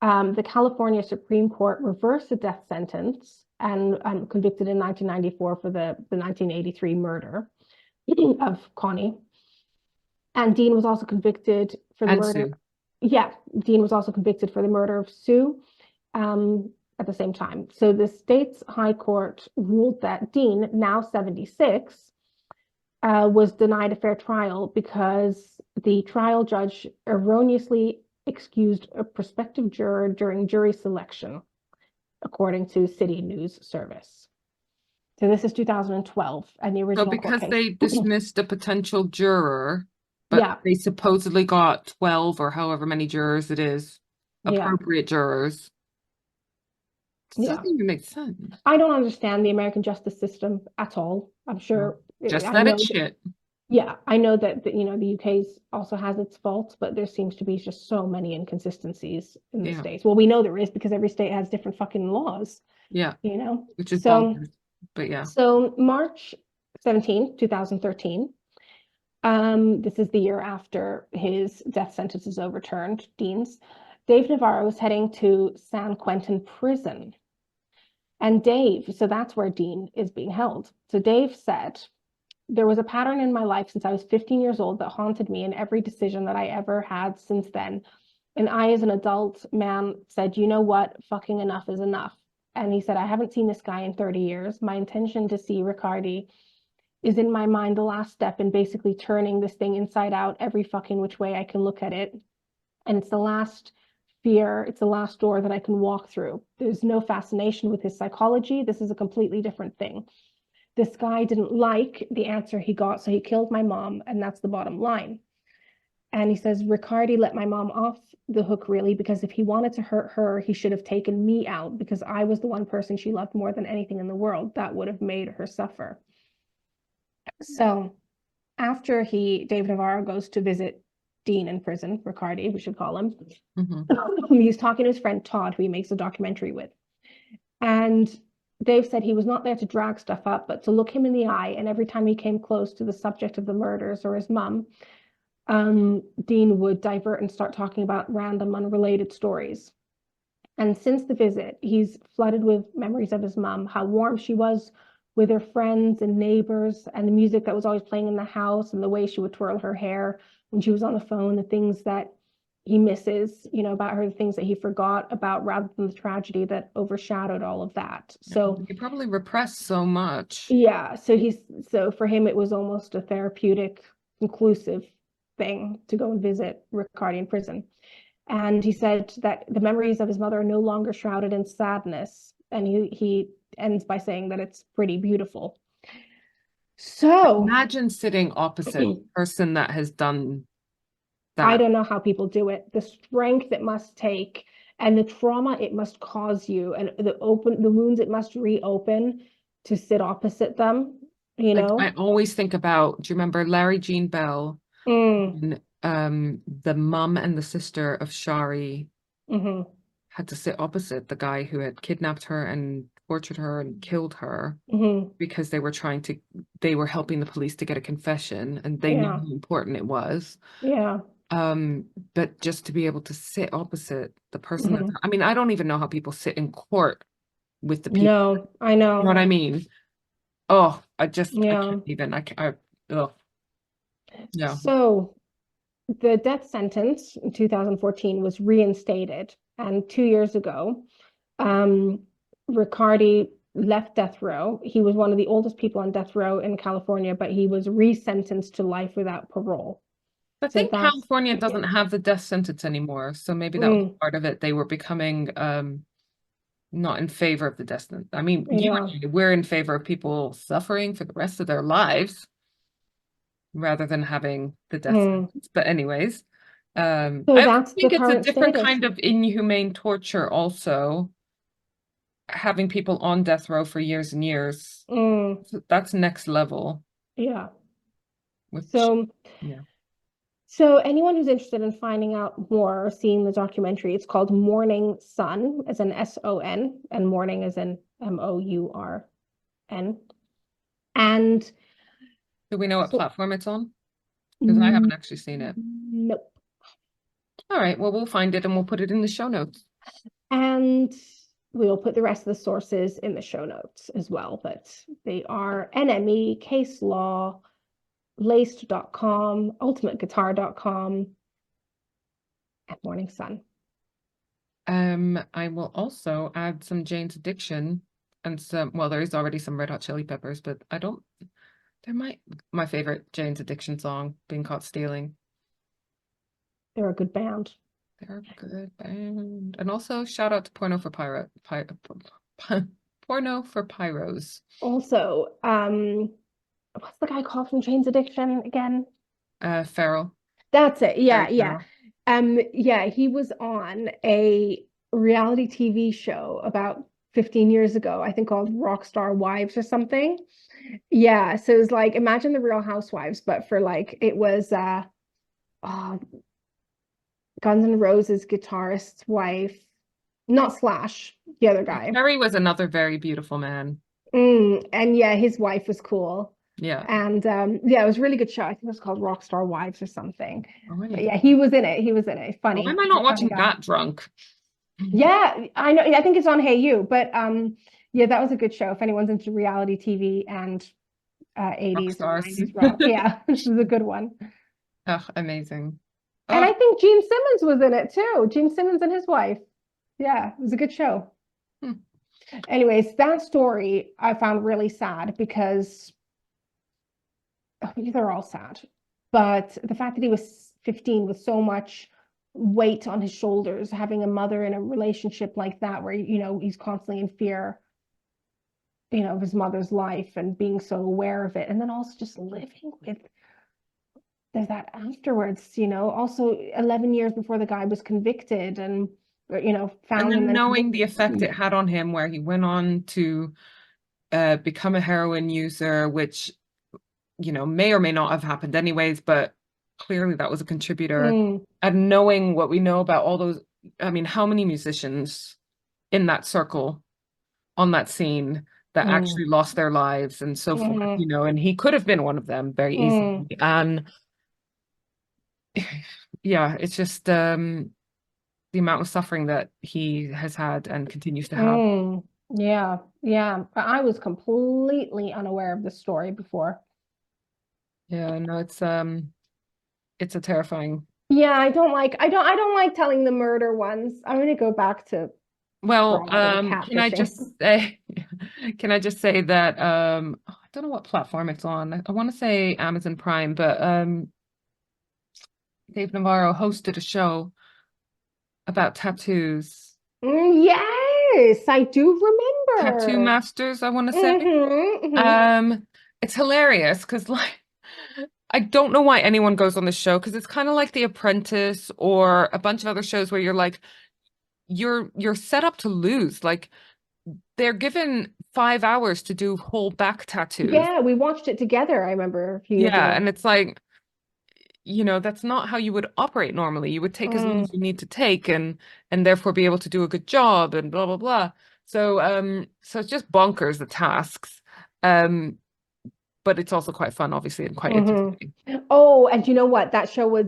The California Supreme Court reversed the death sentence and convicted in 1994 for the 1983 murder of Connie. And Dean was also convicted for the murder. Sue. Yeah, Dean was also convicted for the murder of Sue at the same time. So the state's high court ruled that Dean, now 76, was denied a fair trial because the trial judge erroneously excused a prospective juror during jury selection, according to City News Service. So this is 2012, and the original. So because they dismissed a potential juror, but they supposedly got 12 or however many jurors it is, appropriate jurors. It doesn't even make sense. I don't understand the American justice system at all. I'm sure. Just let it shit. Yeah, I know that the UK's also has its faults, but there seems to be just so many inconsistencies in the States. Well, we know there is because every state has different fucking laws. Yeah. Which is so bonkers. But yeah. So March 17, 2013, this is the year after his death sentence is overturned, Dean's. Dave Navarro was heading to San Quentin prison. And Dave, so that's where Dean is being held. So Dave said, there was a pattern in my life since I was 15 years old that haunted me in every decision that I ever had since then. And I, as an adult man, said, you know what? Fucking enough is enough. And he said, I haven't seen this guy in 30 years. My intention to see Riccardi is in my mind the last step in basically turning this thing inside out every fucking which way I can look at it. And it's the last fear. It's the last door that I can walk through. There's no fascination with his psychology. This is a completely different thing. This guy didn't like the answer he got, so he killed my mom, and that's the bottom line. And he says, Riccardi let my mom off the hook, really, because if he wanted to hurt her, he should have taken me out because I was the one person she loved more than anything in the world. That would have made her suffer. So after Dave Navarro goes to visit Dean in prison, Riccardi, we should call him, he's talking to his friend Todd, who he makes a documentary with. And Dave said he was not there to drag stuff up, but to look him in the eye. And every time he came close to the subject of the murders or his mum, Dean would divert and start talking about random, unrelated stories. And since the visit, he's flooded with memories of his mum, how warm she was with her friends and neighbors, and the music that was always playing in the house, and the way she would twirl her hair when she was on the phone, the things that he misses, you know, about her, the things that he forgot about, rather than the tragedy that overshadowed all of that. So He probably repressed so much. yeah, so for him it was almost a therapeutic, conclusive thing to go and visit Riccardi in prison. And he said that the memories of his mother are no longer shrouded in sadness. And he ends by saying that it's pretty beautiful. So Imagine sitting opposite a person that has done I that. don't know how people do it. The strength it must take and the trauma it must cause you, and the wounds it must reopen to sit opposite them, you Like, know? I always think about, do you remember Larry Jean Bell? Mm, The mum and the sister of Shari mhm, had to sit opposite the guy who had kidnapped her and tortured her and killed her mhm. because they were helping the police to get a confession, and they knew Yeah, how important it was. yeah. But just to be able to sit opposite the person Mhm. I mean, I don't even know how people sit in court with the people. No, I You know what know. I mean? Oh, I Yeah. can't even. Oh, yeah. So the death sentence in 2014 was reinstated, and 2 years ago, um, Riccardi left death row. He was one of the oldest people on death row in California, but he was resentenced to life without parole. I So think that's California doesn't have the death sentence anymore, so maybe that was mm, part of it. They were becoming not in favor of the death sentence. I mean, you yeah. and I, we're in favor of people suffering for the rest of their lives rather than having the death Mm. sentence. But anyways, So I that's the think it's a current different status. kind of inhumane torture also, having people on death row for years and years. Mm, That's next level, yeah. which, So yeah. So anyone who's interested in finding out more or seeing the documentary, it's called Morning Sun, as in SON, and morning as in MOURN. And Do we know what so, platform it's on? Because I haven't actually seen it. nope. All right, well, we'll find it and we'll put it in the show notes. And we'll put the rest of the sources in the show notes as well, but they are NME, Case Law, Laced.com, UltimateGuitar.com, and Morning Sun. I will also add some Jane's Addiction and well, there is already some Red Hot Chili Peppers, but my favorite Jane's Addiction song, Being Caught Stealing. They're a good band. They're a good band. And also shout out to Porno for Pyros. Also, what's the guy called from Jane's Addiction again? Farrell. That's it. Yeah, Barry yeah. Yeah, he was on a reality TV show about 15 years ago, I think called Rockstar Wives or something. Yeah, so it was like imagine the Real Housewives, but for like it was oh, Guns N' Roses guitarist's wife, not Slash, the other guy. Barry was another very beautiful man. And yeah, his wife was cool. Yeah. And yeah, it was a really good show. I think it was called Rockstar Wives or something. Oh, But yeah, he was in it. He was in it. Funny. why am I not watching guy. that drunk? Yeah, I know. I think it's on Hey You, but yeah, that was a good show if anyone's into reality TV and 80s and 90s rock. Yeah, this is a good one. Oh, amazing. And Oh, I think Gene Simmons was in it too. Gene Simmons and his wife. Yeah, it was a good show. Hmm. Anyways, that story I found really sad because they're all sad. But the fact that he was 15 with so much weight on his shoulders, having a mother in a relationship like that, where, you know, he's constantly in fear, you know, of his mother's life and being so aware of it. And then also just living with that afterwards, you know, also 11 years before the guy was convicted and, you know, found and and then then knowing the effect it had on him, where he went on to become a heroin user, which, you know, may or may not have happened anyways, but clearly that was a contributor. And knowing what we know about all those, I mean, how many musicians in that circle on that scene that actually lost their lives and so forth, you know, and he could have been one of them very easily. And yeah, it's just the amount of suffering that he has had and continues to have. Yeah, yeah. I was completely unaware of this story before. Yeah, no, it's a terrifying. Yeah, I don't like telling the murder ones. I'm gonna go back to Well, fraud and can I catfishing. just say, can I just say that I don't know what platform it's on. I want to say Amazon Prime, but Dave Navarro hosted a show about tattoos. Yes, I do Tattoo remember. Masters, I want to say. Hmm. It's hilarious because like I don't know why anyone goes on this show because it's kind of like The Apprentice or a bunch of other shows where you're like you're set up to lose. Like they're given 5 hours to do whole back tattoos. Yeah, we watched it together, I remember a few years Yeah, ago. and it's like, that's not how you would operate normally. You would take as long Mm. as you need to take and therefore be able to do a good job and blah blah blah. So it's just bonkers the tasks. Um, but it's also quite fun, obviously, and quite Mhm. entertaining. Oh, and you know what? That show was,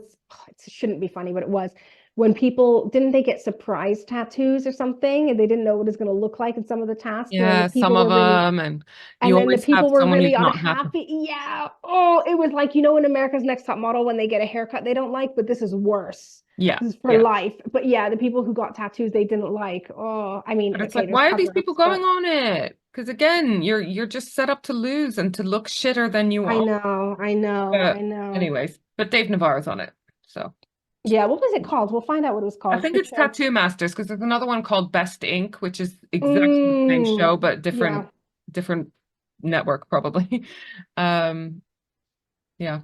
it shouldn't be funny, but it was. When people, didn't they get surprise tattoos or something? And they didn't know what it was going to look like in some of the tasks. And then the Yeah, some people of were really, them, and you and then the always have people were someone really who's not happy. unhappy. Yeah. Oh, it was like, in America's Next Top Model when they get a haircut they don't like, but this is worse. Yeah, This is for yeah. life. But yeah, the people who got tattoos they didn't like. Oh, I mean, But it's okay, like, there's why are these people cover-ups, going but on it? Because again, you're just set up to lose and to look shitter than you I are. know, I know, I But know. anyways, but Dave Navarro's on it. So Yeah, what was it called? We'll find out what it was I called. think Good it's show. Tattoo Masters because there's another one called Best Ink, which is exactly the same show, Mm, but yeah. different network probably. Um, yeah.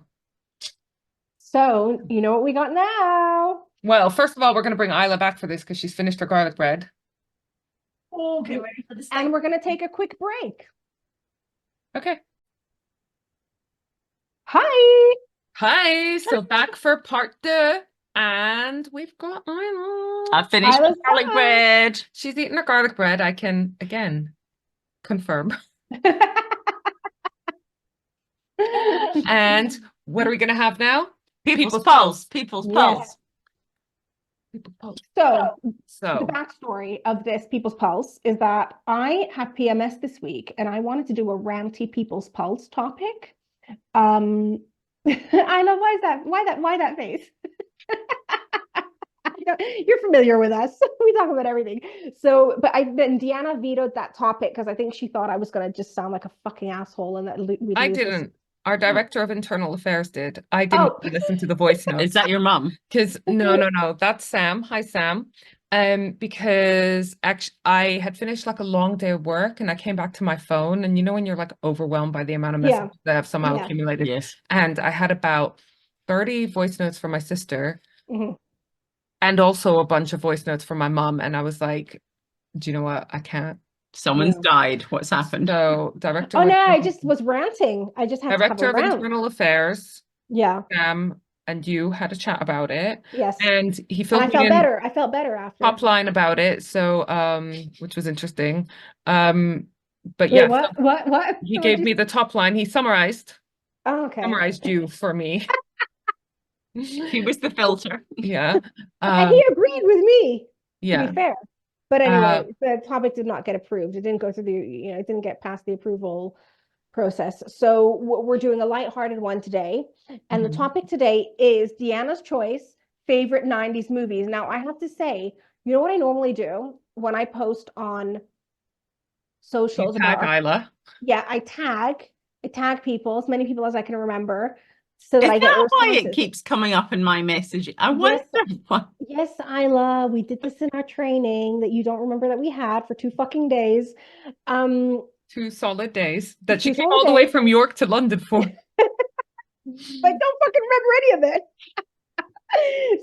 So, you know what we got now? Well, first of all, we're going to bring Isla back for this because she's finished her garlic bread. Okay, ready for the And we're going to take a quick break. Okay. Hi. Hi. So back for part 2. And we've got Isla. I finished Isla's my garlic back. bread. She's eating her garlic bread. I can, again, confirm. And what are we going to have now? People's pulse. People's Yes. pulse. People's pulse. So, the So, backstory of this People's Pulse is that I have PMS this week and I wanted to do a ranty People's Pulse topic. I know, why that face? You're familiar with us. We talk about everything. So, but then Deanna vetoed that topic because I think she thought I was going to just sound like a fucking asshole and that we'd I lose this. didn't. Our director of internal affairs did. I didn't Oh. listen to the voice notes. Is that your mum? Because no, that's Sam. Hi, Sam. Because actually I had finished like a long day of work and I came back to my phone and when you're like overwhelmed by the amount of messages that have somehow Yeah. accumulated. Yes. And I had about 30 voice notes from my sister Mhm. and also a bunch of voice notes from my mom. And I was like, do you know what? I can't. Someone's Yeah. died. What's happened? So director Oh of no, I just was ranting. I just had to have director a of rant. internal affairs, Yeah. Sam, and you had a chat about it. Yes. And he And filled I me felt in better. I felt better after. top line about it. So which was interesting. But Wait, yeah, what? so What? he What'd gave you me say? the top line. He Oh, okay. summarized you for me. He was the filter. Yeah. And he agreed with me, to Yeah. be fair. But anyway, the topic did not get approved. It didn't go through it didn't get past the approval process. So we're doing a lighthearted one today. And the topic today is Deanna's choice, favorite 90s movies. Now, I have to say, you know what I normally do when I post on socials You tag about Isla. yeah, I tag people, as many people as I can remember, so that Is I get that why it responses. keeps coming up in my message? I Yes. wonder why. Yes, Isla, we did this in our training that you don't remember that we had for 2 fucking days. 2 solid days that she 2 came solid all the way days. from York to London for. I don't fucking remember any of it.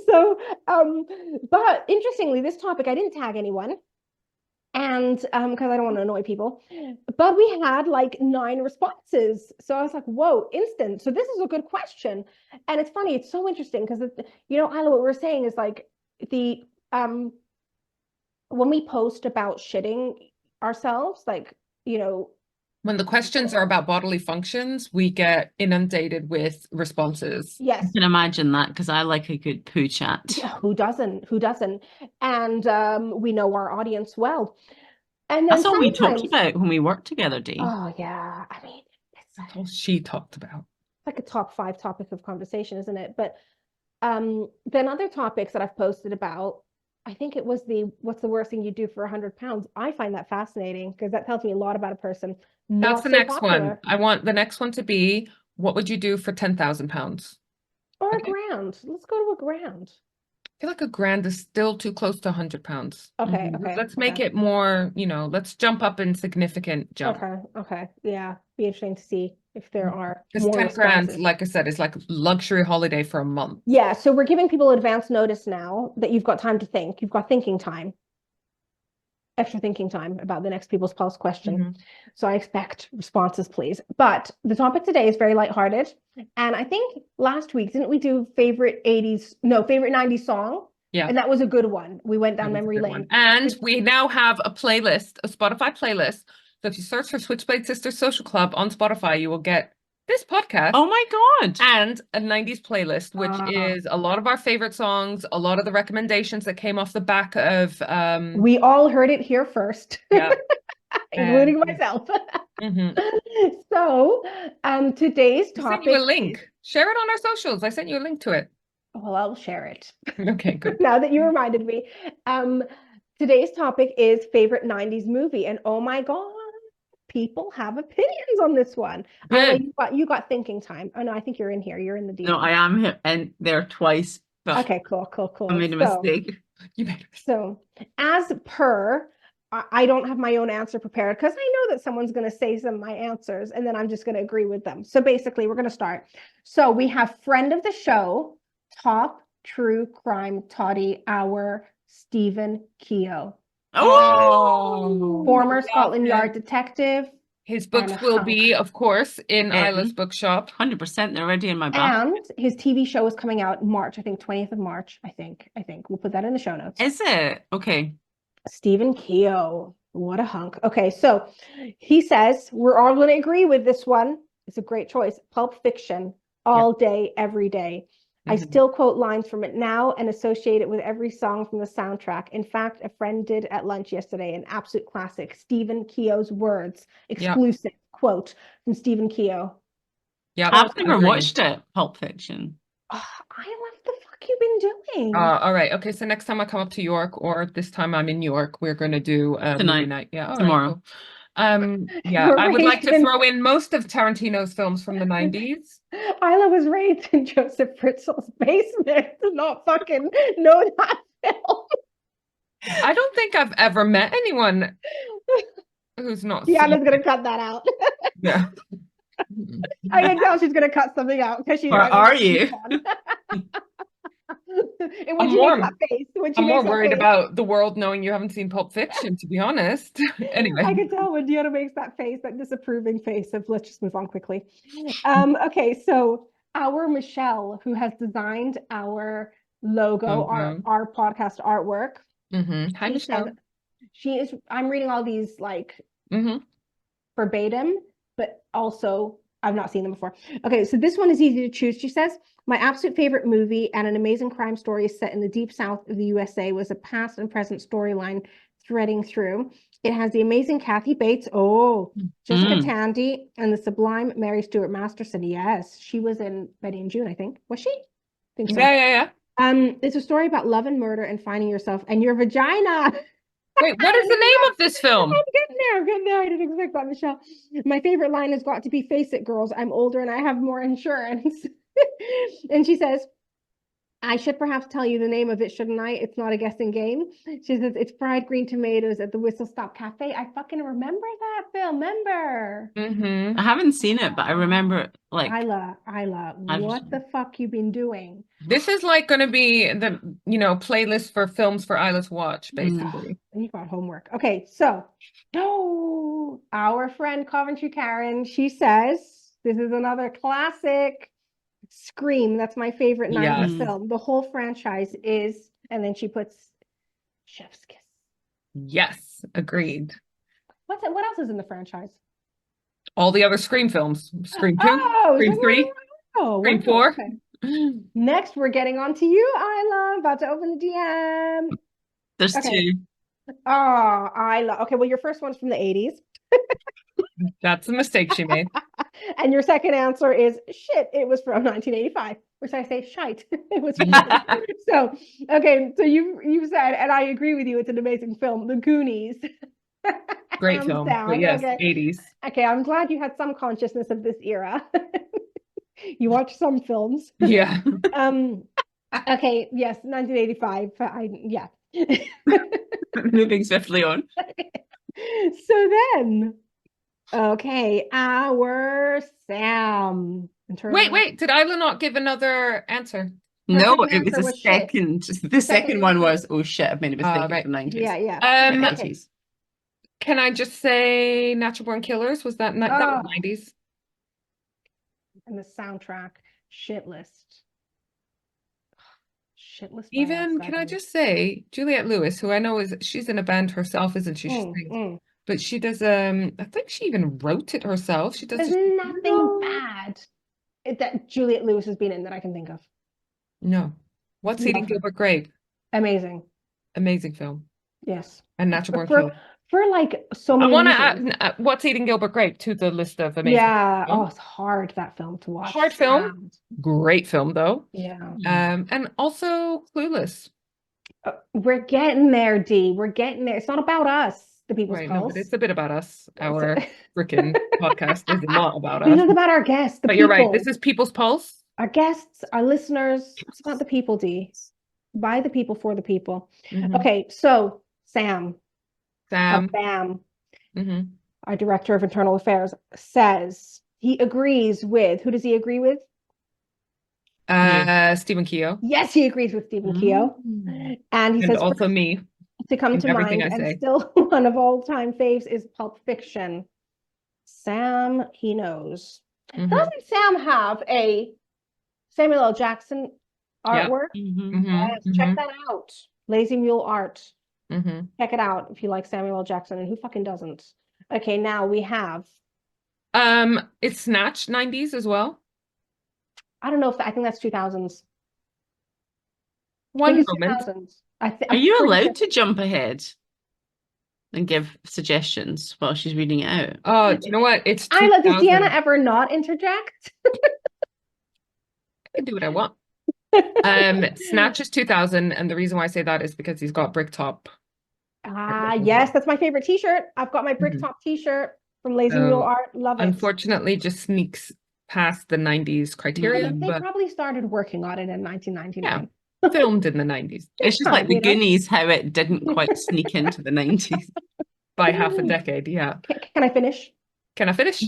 So, but interestingly, this topic, I didn't tag anyone. And because I don't want to annoy people, but we had like 9 responses. So I was like, whoa, instant. So this is a good question. And it's funny, it's so interesting because Isla, what we're saying is like the when we post about shitting ourselves, like, When the questions are about bodily functions, we get inundated with responses. I yes. can imagine that because I like a good poo chat. Yeah, who doesn't? And we know our audience well. And then That's all we talked sometimes, about when we worked together, Dee. oh yeah, I mean, That's all she talked about. like a top 5 topic of conversation, isn't it? But then other topics that I've posted about, I think it was what's the worst thing you do for 100 pounds. I find that fascinating because that tells me a lot about a person. That's Not the so next one. popular. I want the next one to be, what would you do for 10,000 pounds? Or a Okay. grand. Let's go to a grand. I feel like a grand is still too close to 100 pounds. Okay, Mhm. okay. Let's make okay. it more, let's jump up in significant jump. Okay. Yeah. Be interesting to see if there are Because more 10 grand, responses. like I said, is like a luxury holiday for a month. Yeah, so we're giving people advance notice now that you've got time to think. You've got thinking time. Extra thinking time about the next people's pulse question. Mhm. So I expect responses, please. But the topic today is very lighthearted. And I think last week, didn't we do favorite 90s song? Yeah. And that was a good one. We went down That was a memory good lane. one. And we now have a playlist, a Spotify playlist. So if you search for Switchblade Sisters Social Club on Spotify, you will get this podcast. Oh my God. And a 90s playlist, which Ah. is a lot of our favorite songs, a lot of the recommendations that came off the back of We all heard it here first. Yeah. Including myself. Mhm. So today's I topic sent you a link. Share it on our socials. I sent you a link to it. Well, I'll share it. Okay, good. Now that you reminded me. Today's topic is favorite 90s movie. And oh my God, people have opinions on this one. Good. You got thinking time. Oh no, I think you're in here. You're in the DM. No, I am here and there twice. But Okay, cool. I made a mistake. You made it. So as per, I don't have my own answer prepared because I know that someone's going to say some of my answers and then I'm just going to agree with them. So basically, we're going to start. So we have friend of the show, top true crime toddy, our Stephen Keogh. Oh, Former Scotland Yard detective. His books And a will hunk. be, of course, in Isla's Mhm. bookshop. 100%. They're already in my bag. And his TV show is coming out in March, I think 20th of March, I think. We'll put that in the show notes. Is it? Okay. Stephen Keogh, what a hunk. Okay, so he says we're all going to agree with this one. It's a great choice. Pulp Fiction, all day, every day. I still quote lines from it now and associate it with every song from the soundtrack. In fact, a friend did at lunch yesterday, an absolute classic. Stephen Keogh's words, exclusive quote from Stephen Keogh. Yeah, I've never watched it, Pulp Fiction. Oh, what the fuck you been doing? All right. Okay. So next time I come up to York, or this time I'm in York, we're going to do movie night. Yeah. Tomorrow. Right, cool. Yeah, I would like to throw in most of Tarantino's films from the 90s. Isla was raised in Joseph Fritzl's basement to not fucking know that film. I don't think I've ever met anyone who's not. Deanna's gonna cut that out. Yeah. I can tell she's gonna cut something out because she's. Or are you? I'm more worried about the world knowing you haven't seen Pulp Fiction, to be honest. Anyway. I can tell when Deanna makes that face, that disapproving face of let's just move on quickly. Okay, so our Michelle, who has designed our logo, our podcast artwork. Hi, Michelle. I'm reading all these like verbatim, but also I've not seen them before. Okay, so this one is easy to choose. She says, my absolute favorite movie and an amazing crime story set in the deep south of the USA was a past and present storyline threading through. It has the amazing Kathy Bates, Jessica Tandy, and the sublime Mary Stuart Masterson. Yes, she was in Betty and June, I think. Was she? I think so. Yeah. It's a story about love and murder and finding yourself and your vagina. Wait, what is the name of this film? I'm getting there. I didn't expect that, Michelle. My favorite line has got to be, face it, girls, I'm older and I have more insurance. And she says, I should perhaps tell you the name of it, shouldn't I? It's not a guessing game. She says, it's fried green tomatoes at the Whistle Stop Cafe. I fucking remember that film. Remember? I haven't seen it, but I remember it. Like, Isla, what the fuck you been doing? This is like going to be the, playlist for films for Isla to watch, basically. You got homework. Okay, so, our friend Coventry Karen, she says, this is another classic. Scream, that's my favorite 90s film. The whole franchise is, and then she puts Chef's Kiss. Yes, agreed. What else is in the franchise? All the other Scream films. Scream 2, Scream 3, Scream 4. Okay. Next, we're getting on to you, Isla. About to open the DM. There's two. Oh, I love. Okay, well, your first one's from the 80s. That's a mistake she made. And your second answer is shit. It was from 1985. Which I say shite. It was from so okay. So you said, and I agree with you. It's an amazing film, The Goonies. Great Hands film. down. But yes, Okay. 80s. Okay, I'm glad you had some consciousness of this era. You watch some films. Yeah. Okay, yes, 1985. Yeah. Moving swiftly on. So then, okay, our Sam. Wait. Did Isla not give another answer? No, second it was answer the was shit. second. The second one answer- was, oh shit, I've made a mistake right. from 90s. Yeah. 80s. Can I just say Natural Born Killers? Was that that was 90s? And the soundtrack, shit list. Shit list. Even can I just say Juliette Lewis, who I know she's in a band herself, isn't she? She sings. But she does I think she even wrote it herself. She does. There's nothing bad that Juliette Lewis has been in that I can think of. No. What's Eating Gilbert Grape? Amazing. Amazing film. Yes. And Natural Born for, Killers. For like so many I want reasons. to add What's Eating Gilbert Grape to the list of amazing Yeah. films. Oh, it's hard, that film to watch. Hard film. Great film though. Yeah. And also Clueless. We're getting there, Dee. We're getting there. It's not about us, the people's Right, pulse. no, but it's a bit about us. Our freaking podcast is not about It's us. not about our guests, the But people. you're right. This is People's Pulse. Our guests, our listeners. It's about the people, Dee. By the people, for the people. Okay, so Sam. Sam. Bam. Our director of internal affairs says he agrees with, who does he agree with? Stephen Keogh. Yes, he agrees with Stephen Keogh. And he says also me. To come to mind, and still one of all-time faves is Pulp Fiction. Sam, he knows. Doesn't Sam have a Samuel L. Jackson artwork? Yes, check that out. Lazy Mule Art. Check it out if you like Samuel L. Jackson, and who fucking doesn't? Okay, now we have. It's Snatch 90s as well. I don't know if I think that's 2000s. One moment. 2000s. Are you allowed to jump ahead and give suggestions while she's reading it out? Oh, do you know what? It's 2000. Isla, does Deanna ever not interject? I can do what I want. Snatch is 2000, and the reason why I say that is because he's got Bricktop. Yes, that's my favorite t-shirt. I've got my Bricktop t-shirt from Lazy Mule Art. Love it. Unfortunately, just sneaks past the 90s criteria. They probably started working on it in 1999. Yeah. Filmed in the 90s. It's just like the Goonies, how it didn't quite sneak into the 90s. By half a decade, yeah. Can I finish? Can I finish?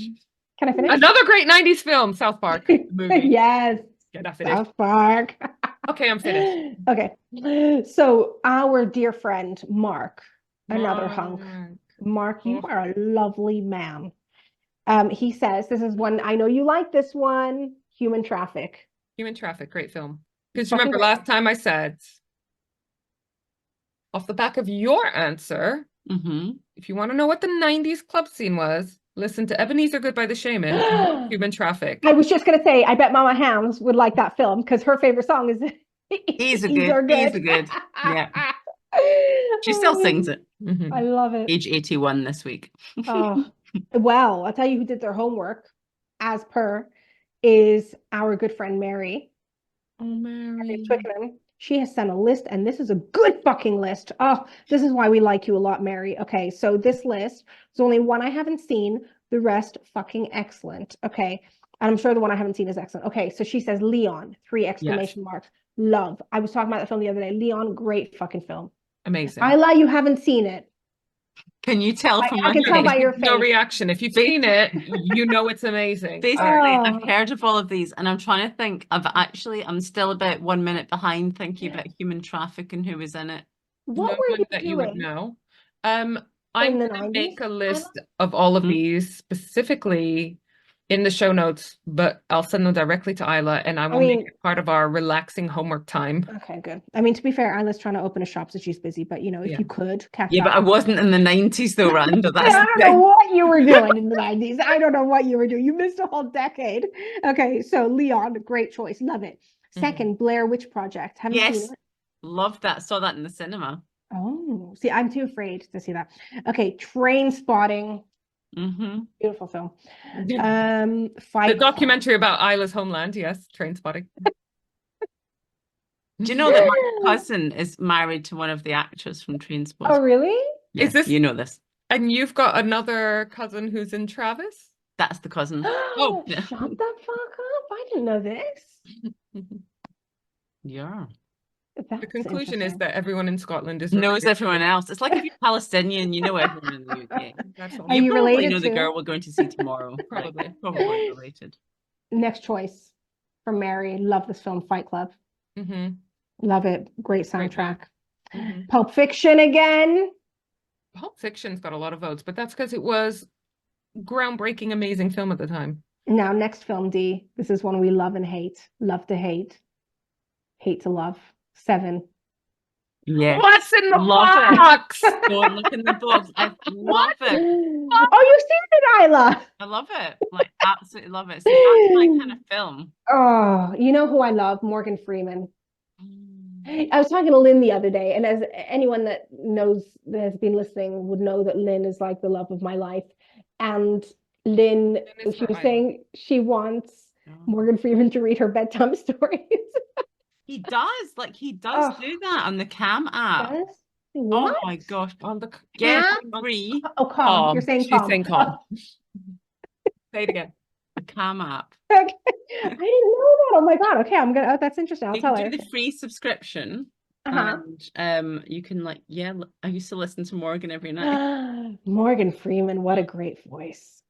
Can I finish? Another great 90s film, South Park movie. Yes. Can I finish? South Park. Okay, I'm finished. Okay. So our dear friend, Mark, another hunk. Mark, you are a lovely man. He says, this is one, I know you like this one, Human Traffic. Human Traffic, great film. Because remember last time I said, off the back of your answer, if you want to know what the 90s club scene was, listen to Ebenezer Goodbye the Shaman, Human Traffic. I was just going to say, I bet Mama Hams would like that film because her favorite song is He's a good. Yeah. She still sings it. I love it. Age 81 this week. Well, I'll tell you who did their homework, as per, is our good friend Mary. Oh, Mary. Twickenham. She has sent a list, and this is a good fucking list. Oh, this is why we like you a lot, Mary. Okay, so this list, there's only one I haven't seen. The rest, fucking excellent. Okay, and I'm sure the one I haven't seen is excellent. Okay, so she says Leon, 3 exclamation marks. Love. I was talking about the film the other day. Leon, great fucking film. Amazing. Isla, you haven't seen it. Can you tell from I can tell by your face. No reaction. If you've seen it, you know it's amazing. Basically, I've heard of all of these, and I'm trying to think. I'm still about 1 minute behind thinking about Human Traffic and who was in it. What were you doing? You would know. I'm going to make a list of all of these specifically in the show notes, but I'll send them directly to Isla, and I will make it part of our relaxing homework time. Okay, good. I mean, to be fair, Isla's trying to open a shop, so she's busy, but you know, if you could catch up. But I wasn't in the 90s though, Randa. I don't know what you were doing in the 90s. I don't know what you were doing. You missed a whole decade. Okay, so Leon, great choice. Love it. Second, Blair Witch Project. Haven't seen it. Loved that. Saw that in the cinema. Oh, see, I'm too afraid to see that. Okay, Train Spotting. Mm-hmm. Beautiful film. The Fight Club. documentary about Isla's homeland, yes, Train Spotting. Do you know that my cousin is married to one of the actors from Trainspotting? Oh, really? Is this- You know this? And you've got another cousin who's in Travis? That's the cousin. Oh, yeah. shut the fuck up. I didn't know this. Yeah. That's The conclusion is interesting. that everyone in Scotland is Knows related. everyone else. It's like if you're Palestinian, you know everyone in the UK. That's all. Are you probably related know the to? girl we're going to see tomorrow. Like, Probably. probably related. Next choice from Mary. Love this film, Fight Club. Mhm. Love it. Great Great film. soundtrack. Mhm. Pulp Fiction again. Pulp Fiction's got a lot of votes, but that's because it was groundbreaking, amazing film at the time. Now, next film, D. This is one we love and hate. Love to hate. Hate to love. Seven. Yeah. What's in the Love it. box? Don't look in the box. I love it. Oh, you've seen it, Isla. I love it. Like, absolutely love it. See, that's my kind of film. Oh, you know who I love? Morgan Freeman. I was talking to Lynn the other day, and as anyone that knows that has been listening would know that Lynn is like the love of my life. And Lynn, is she her was idol. saying she wants Oh. Morgan Freeman to read her bedtime stories. He does. Like, he does Oh. do that on the Cam app. Yes? Oh What? my gosh. On the Get Cam? free Oh, calm. Calm. You're saying She's calm. saying calm. Say it again. the Cam app. Oh, okay. I didn't know that. Oh my God. Okay, I'm gonna. Oh, that's interesting. I'll You tell can her. do the free subscription. Uh-huh. And you can like, yeah, I used to listen to Morgan every night. Morgan Freeman, what a great voice.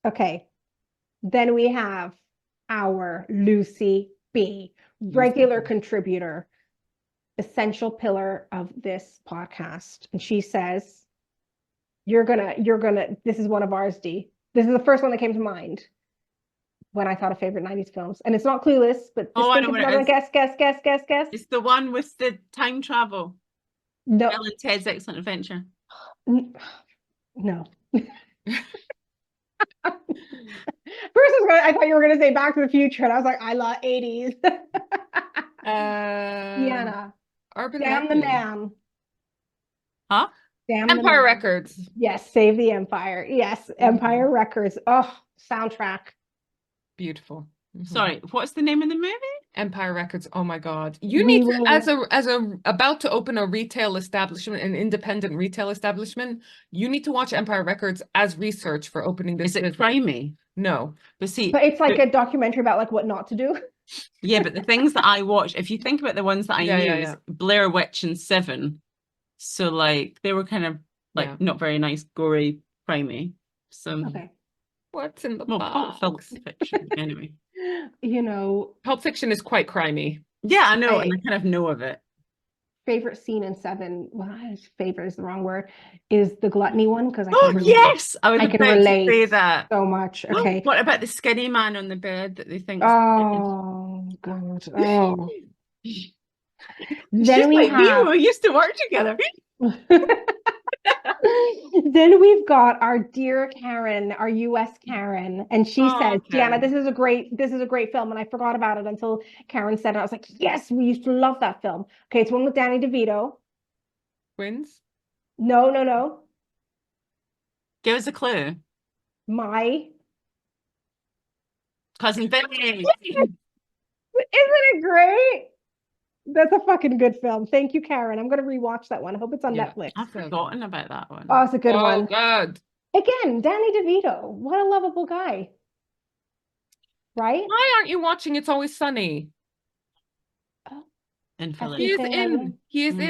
Okay. Then we have our Lucy B, regular contributor, essential pillar of this podcast. And she says, you're gonna, this is one of ours, D. This is the first one that came to mind when I thought of favorite 90s films. And it's not Clueless, but just Oh, I think know of what it another is. guess. It's the one with the time travel. No, Bill and Ted's Excellent Adventure. no. First, I thought you were gonna say Back to the Future, and I was like, I love 80s. Deanna, Urban damn the Legend. man. Huh? Damn the Empire man. Records. Yes, Save the Empire. Yes, Empire Records. Oh, soundtrack. Beautiful. Mhm. Sorry, what's the name of the movie? Empire Records. Oh my God. You We need to, will- as a about to open a retail establishment, an independent retail establishment, you need to watch Empire Records as research for opening this Is it business. crimey? No. But see, But it's like a documentary about like what not to do. yeah, but the things that I watch, if you think about the ones that I Yeah, knew, yeah, was yeah. Blair Witch and Seven. So like they were kind of like Yeah. not very nice, gory, crimey. So Okay. What's in the well, Pulp box? Fiction anyway. You know, Pulp Fiction is quite crimey. Yeah, I know, I- and I kind of know of it. favorite scene in Seven. Well, favorite is the wrong word. Is the gluttony one because I Oh can relate yes, I was I can about to say relate that. so much. Okay. What about the skinny man on the bed that they think? Oh God. Oh. She's Then we like me. have. We used to work together. Then we've got our dear Karen, our US Karen, and she Oh, says, Karen. Deanna, this is a great film. And I forgot about it until Karen said it. I was like, yes, we used to love that film. Okay, it's one with Danny DeVito. Twins? No. Give us a clue. My. Cousin Vinny. Isn't it great? That's a fucking good film. Thank you, Karen. I'm gonna rewatch that one. I hope it's on Yeah. Netflix. I've forgotten about that one. Oh, it's a good Oh, one. God. Again, Danny DeVito. What a lovable guy. Right? Why aren't you watching It's Always Sunny? In He Philly. He is Everything I in. love. He is Mm.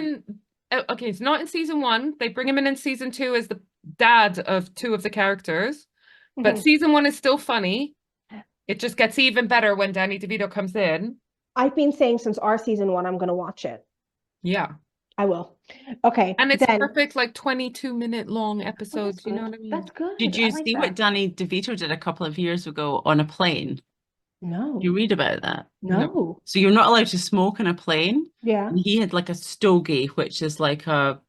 in. Okay, he's not in season 1. They bring him in season 2 as the dad of 2 of the characters. But Mhm. season 1 is still funny. It just gets even better when Danny DeVito comes in. I've been saying since our season 1, I'm gonna watch it. Yeah. I will. Okay. And it's then perfect, like 22-minute long Oh, episodes. that's You know good. what I mean? That's good. Did I you like see that. what Danny DeVito did a couple of years ago on a plane? No. You read about that? No. So you're not allowed to smoke on a plane. Yeah. And he had like a stogie, which is like a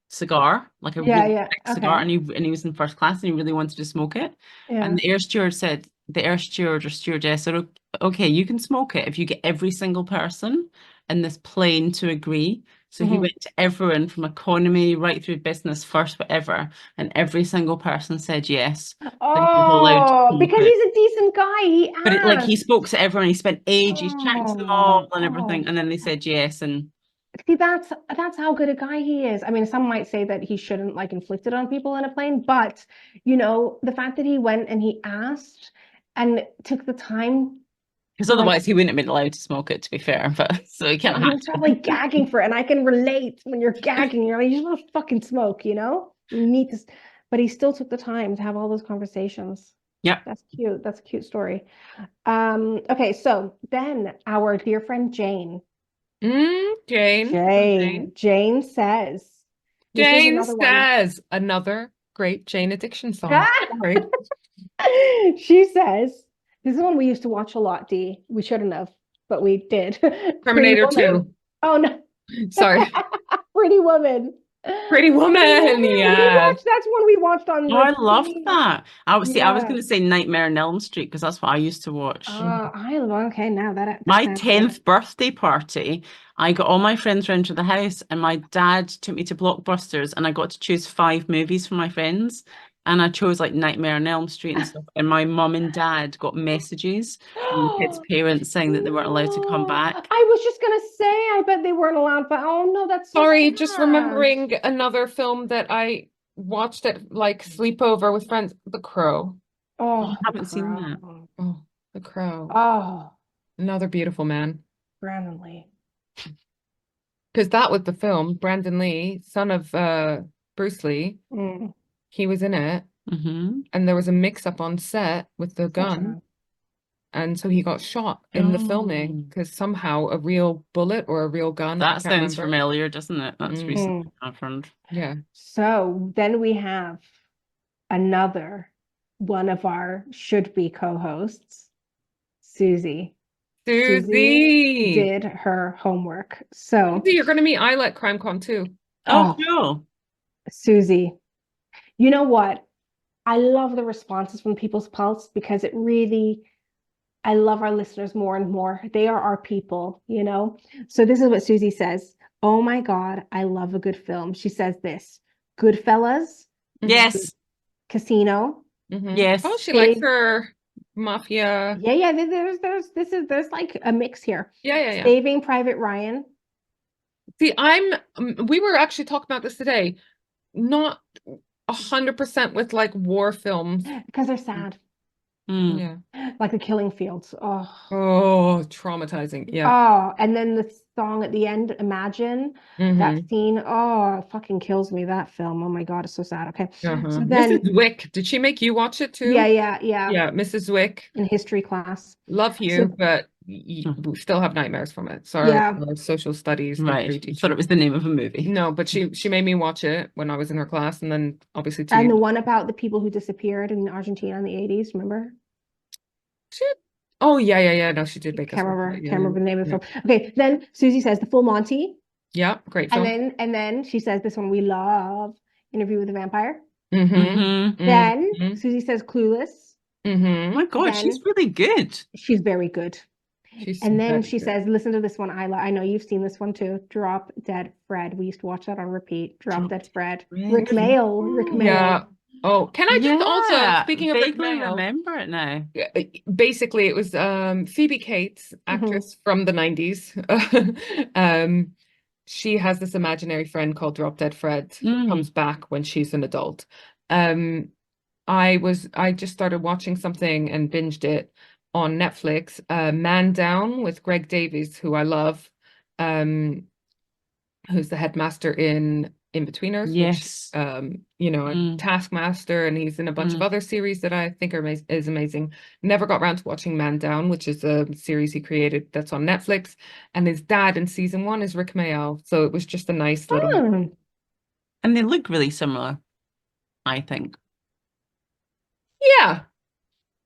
cigar, like a Yeah, really yeah. thick cigar, Okay. and he was in first class and he really wanted to smoke it. Yeah. And the air steward or stewardess said, okay, you can smoke it if you get every single person in this plane to agree. So he Mhm. went to everyone from economy right through business, first, whatever, and every single person said yes. That he was allowed to Oh, keep because it. he's a decent guy. He But it, like he asked. spoke to everyone, he spent ages chatting to them all Oh, and everything, oh. and then they said yes. And See, that's how good a guy he is. I mean, some might say that he shouldn't like inflict it on people in a plane, but the fact that he went and he asked and took the time because to like otherwise he wouldn't have been allowed to smoke it, to be fair. But so he kind of he had was probably to. gagging for it, and I can relate when you're gagging. You're like, you just want to fucking smoke, You need to, but he still took the time to have all those conversations. Yep. That's cute. That's a cute story. Okay, so then our dear friend Jane. Jane says, this is Jane another one. says another great Jane addiction song. Sorry. She says, this is one we used to watch a lot, Dee. We shouldn't have, but we did. Pretty Terminator Woman. 2. Oh no. Sorry. Pretty Woman. Pretty Woman. Yeah. That's one we watched on Oh, I loved repeat. that. I was going Yeah. to say Nightmare on Elm Street because that's what I used to watch. Okay, now that My sounds 10th birthday party, I got all my friends round to the house, and my dad took me to Blockbusters, and I got to choose 5 movies for my friends. And I chose like Nightmare on Elm Street and stuff. And my mum and dad got messages from the kids' parents saying that they weren't allowed to come back. I was just gonna say, I bet they weren't allowed, but oh no, that's so Sorry, sad. just remembering another film that I watched at like sleepover with friends. The Crow. Oh, I haven't seen that. Oh, The Crow. Oh, Another beautiful man. Brandon Lee. Because that was the film. Brandon Lee, son of Bruce Lee. Mm. He was in it. Mm-hmm. And there was a mix-up on set with the So gun. sad. And so he got shot in the filming because somehow a real bullet or a real gun. I That can't sounds remember. familiar, doesn't it? That's recently happened. Yeah. So then we have another one of our should-be co-hosts, Susie. Susie did her homework. So Susie, you're going to meet Isla at CrimeCon too. Oh, cool. Susie, you know what? I love the responses from People's Pulse because it really, I love our listeners more and more. They are our people, So this is what Susie says. Oh my God, I love a good film. She says this, Goodfellas, Yes. Casino. Yes. Oh, she likes her mafia. Yeah. There's like a mix here. Yeah. Saving Private Ryan. See, we were actually talking about this today. Not 100% with like war films. Because they're sad. Yeah. Like The Killing Fields. Oh, traumatizing. Yeah. Oh, and then the song at the end, Imagine, that scene. Oh, it fucking kills me, that film. Oh my God, it's so sad. Okay. So then Mrs. Zwick, did she make you watch it too? Yeah. Yeah, Mrs. Zwick. In history class. Love you, but we still have nightmares from it. Sorry, social studies. Right. I thought it was the name of a movie. No, but she made me watch it when I was in her class, and then obviously And the one about the people who disappeared in Argentina in the 80s, remember? Oh yeah. No, she did make us Can't watch it. remember the name of the film. Okay, then Susie says The Full Monty. Yeah, great film. And then she says this one we love, Interview with the Vampire. Mm-hmm. Then Susie says Clueless. Oh my God, she's really good. She's very good. And then she says, listen to this one, Isla. I know you've seen this one too. Drop Dead Fred. We used to watch that on repeat. Drop Dead Fred. Rick Mail. Yeah. Oh, can I just also, speaking of Rick vaguely Mail, remember it now. basically it was Phoebe Cates, actress from the 90s. She has this imaginary friend called Drop Dead Fred who comes back when she's an adult. I just started watching something and binged it on Netflix, Man Down with Greg Davies, who I love, who's the headmaster in Inbetweeners, yes, which, Taskmaster, and he's in a bunch of other series that I think is amazing. Never got around to watching Man Down, which is a series he created that's on Netflix, and his dad in season 1 is Rick Mayall, so it was just a nice little. And they look really similar, I think. Yeah,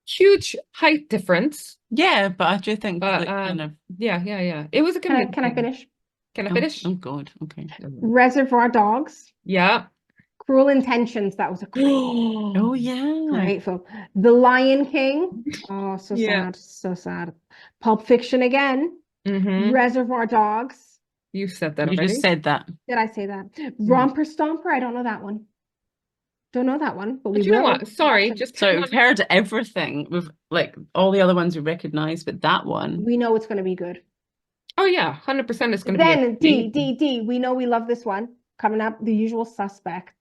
huge height difference. Yeah, but I do think but kind of. Yeah. It was a good. Can I finish? Can I finish? Oh God, okay. Reservoir Dogs. Yeah. Cruel Intentions. That was a great Oh yeah. Great film. The Lion King. Oh, sad. So sad. Pulp Fiction again. Reservoir Dogs. You said that You already. just said that. Did I say that? Romper Stomper? I don't know that one. Don't know that one, but we But you know will. what? Sorry, watch it. just So hang we've on. heard everything. We've like all the other ones we recognize, but that one. We know it's going to be good. Oh yeah, 100% it's going to be Then D, amazing. D, D. We know we love this one. Coming up, The Usual Suspects.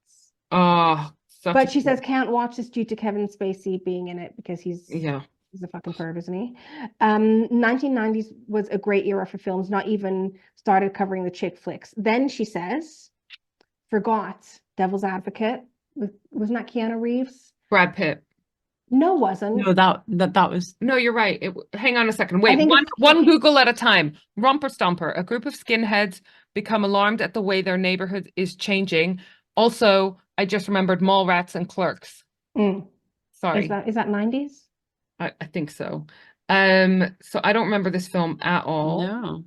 Oh, such But a she good- says can't watch this due to Kevin Spacey being in it because he's yeah. a fucking perv, isn't he? 1990s was a great era for films, not even started covering the chick flicks. Then she says, forgot Devil's Advocate. Wasn't that Keanu Reeves? Brad Pitt. No, wasn't. No, that was No, you're right. Hang on a second. I Wait, think it's- one Google at a time. Romper Stomper. A group of skinheads become alarmed at the way their neighborhood is changing. Also, I just remembered Mallrats and Clerks. Sorry. Is that 90s? I think so. So I don't remember this film at all. no.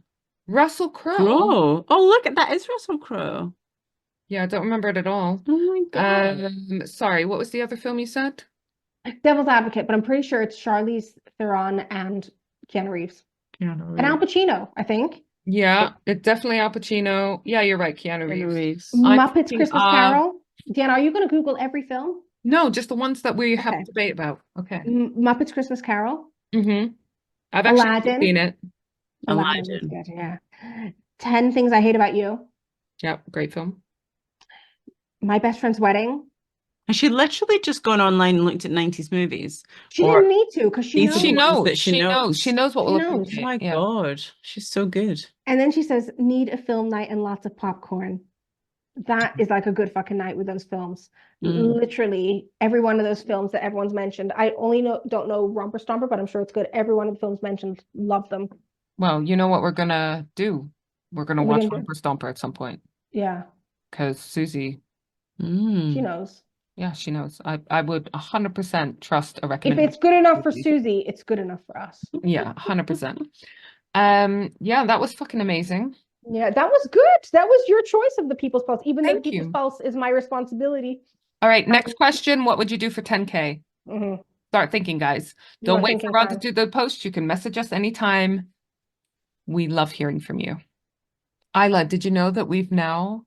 Russell Crowe. Crowe. Oh, look at that! Is Russell Crowe? Yeah, I don't remember it at all. Oh my god! Sorry, what was the other film you said? Devil's Advocate, but I'm pretty sure it's Charlize Theron and Keanu Reeves. Keanu And Al Reeves. Pacino, I think. Yeah, it's definitely Al Pacino. Yeah, you're right, Keanu Keanu Reeves. Reeves. I'm Muppets thinking Christmas of- Carol. Dan, are you going to Google every film? No, just the ones that we have Okay. to debate about. Okay. Muppets Christmas Carol. Mm-hmm. I've actually Aladdin. seen it. Aladdin is Aladdin. good, yeah. 10 Things I Hate About You. Yeah, great film. My Best Friend's Wedding. Has she literally just gone online and looked at 90s movies? She Or- didn't need to because she These are knows. She the ones knows. that she She knows. knows. She knows what She will knows. Oh appreciate. my Yeah. god, she's so good. And then she says, need a film night and lots of popcorn. That is like a good fucking night with those films. Mm. Literally every one of those films that everyone's mentioned. I only don't know Romper Stomper, but I'm sure it's good. Every one of the films mentioned, love them. Well, you know what we're gonna do? We're gonna What are we watch gonna do? Romper Stomper at some point Yeah, because Susie, she Mm. knows. yeah, she knows. I would 100% trust a If recommendation. it's good enough for Susie. Susie, it's good enough for us. Yeah, 100%. Yeah, that was fucking amazing. Yeah, that was good. That was your choice of the People's Pulse, even though Thank People's you. Pulse is my responsibility. All right, next question. What would you do for 10K? Mhm. Start thinking, guys. Don't More wait thinking for Ron to time. do the post. You can message us anytime. We love hearing from you. Isla, did you know that we've now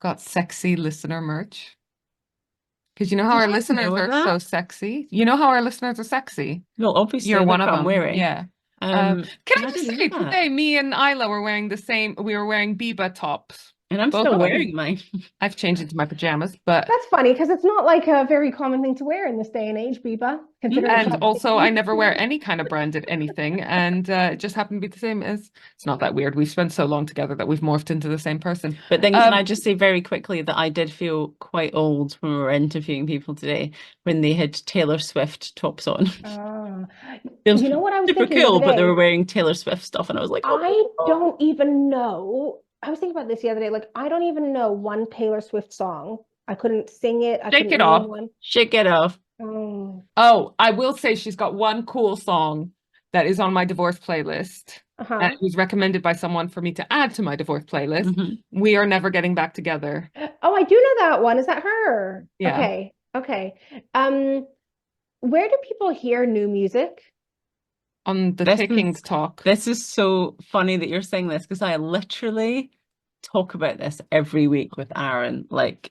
got sexy listener merch? Because you know how Did our I listeners know are that? so sexy? You know how our listeners are sexy? Well, obviously, You're look one of what them. I'm wearing. Yeah. Um, Can I I just didn't say, know that. today me and Isla were wearing the same, we were wearing Biba tops. And I'm both still of them. wearing mine. I've changed into my pajamas, but That's funny because it's not like a very common thing to wear in this day and age, Biba. Considering it's and not also I sexy. never wear any kind of branded anything, and it just happened to be the same as. It's not that weird. We've spent so long together that we've morphed into the same person. But then can I Um, just say very quickly that I did feel quite old when we were interviewing people today when they had Taylor Swift tops on. Ah. It was You know what I was super thinking the cool, other but they day? were wearing Taylor Swift stuff, and I was like, I oh. don't even know. I was thinking about this the other day. Like, I don't even know one Taylor Swift song. I couldn't sing it. I Shake couldn't It name Off. one. Shake it off. Oh. Oh, I will say she's got one cool song that is on my divorce playlist. Uh-huh. And it was recommended by someone for me to add to my divorce playlist. Mhm. We Are Never Getting Back Together. Oh, I do know that one. Is that her? Yeah. Okay. Okay. Where do people hear new music? On the This Takings is- talk. This is so funny that you're saying this because I literally talk about this every week with Aaron. Like,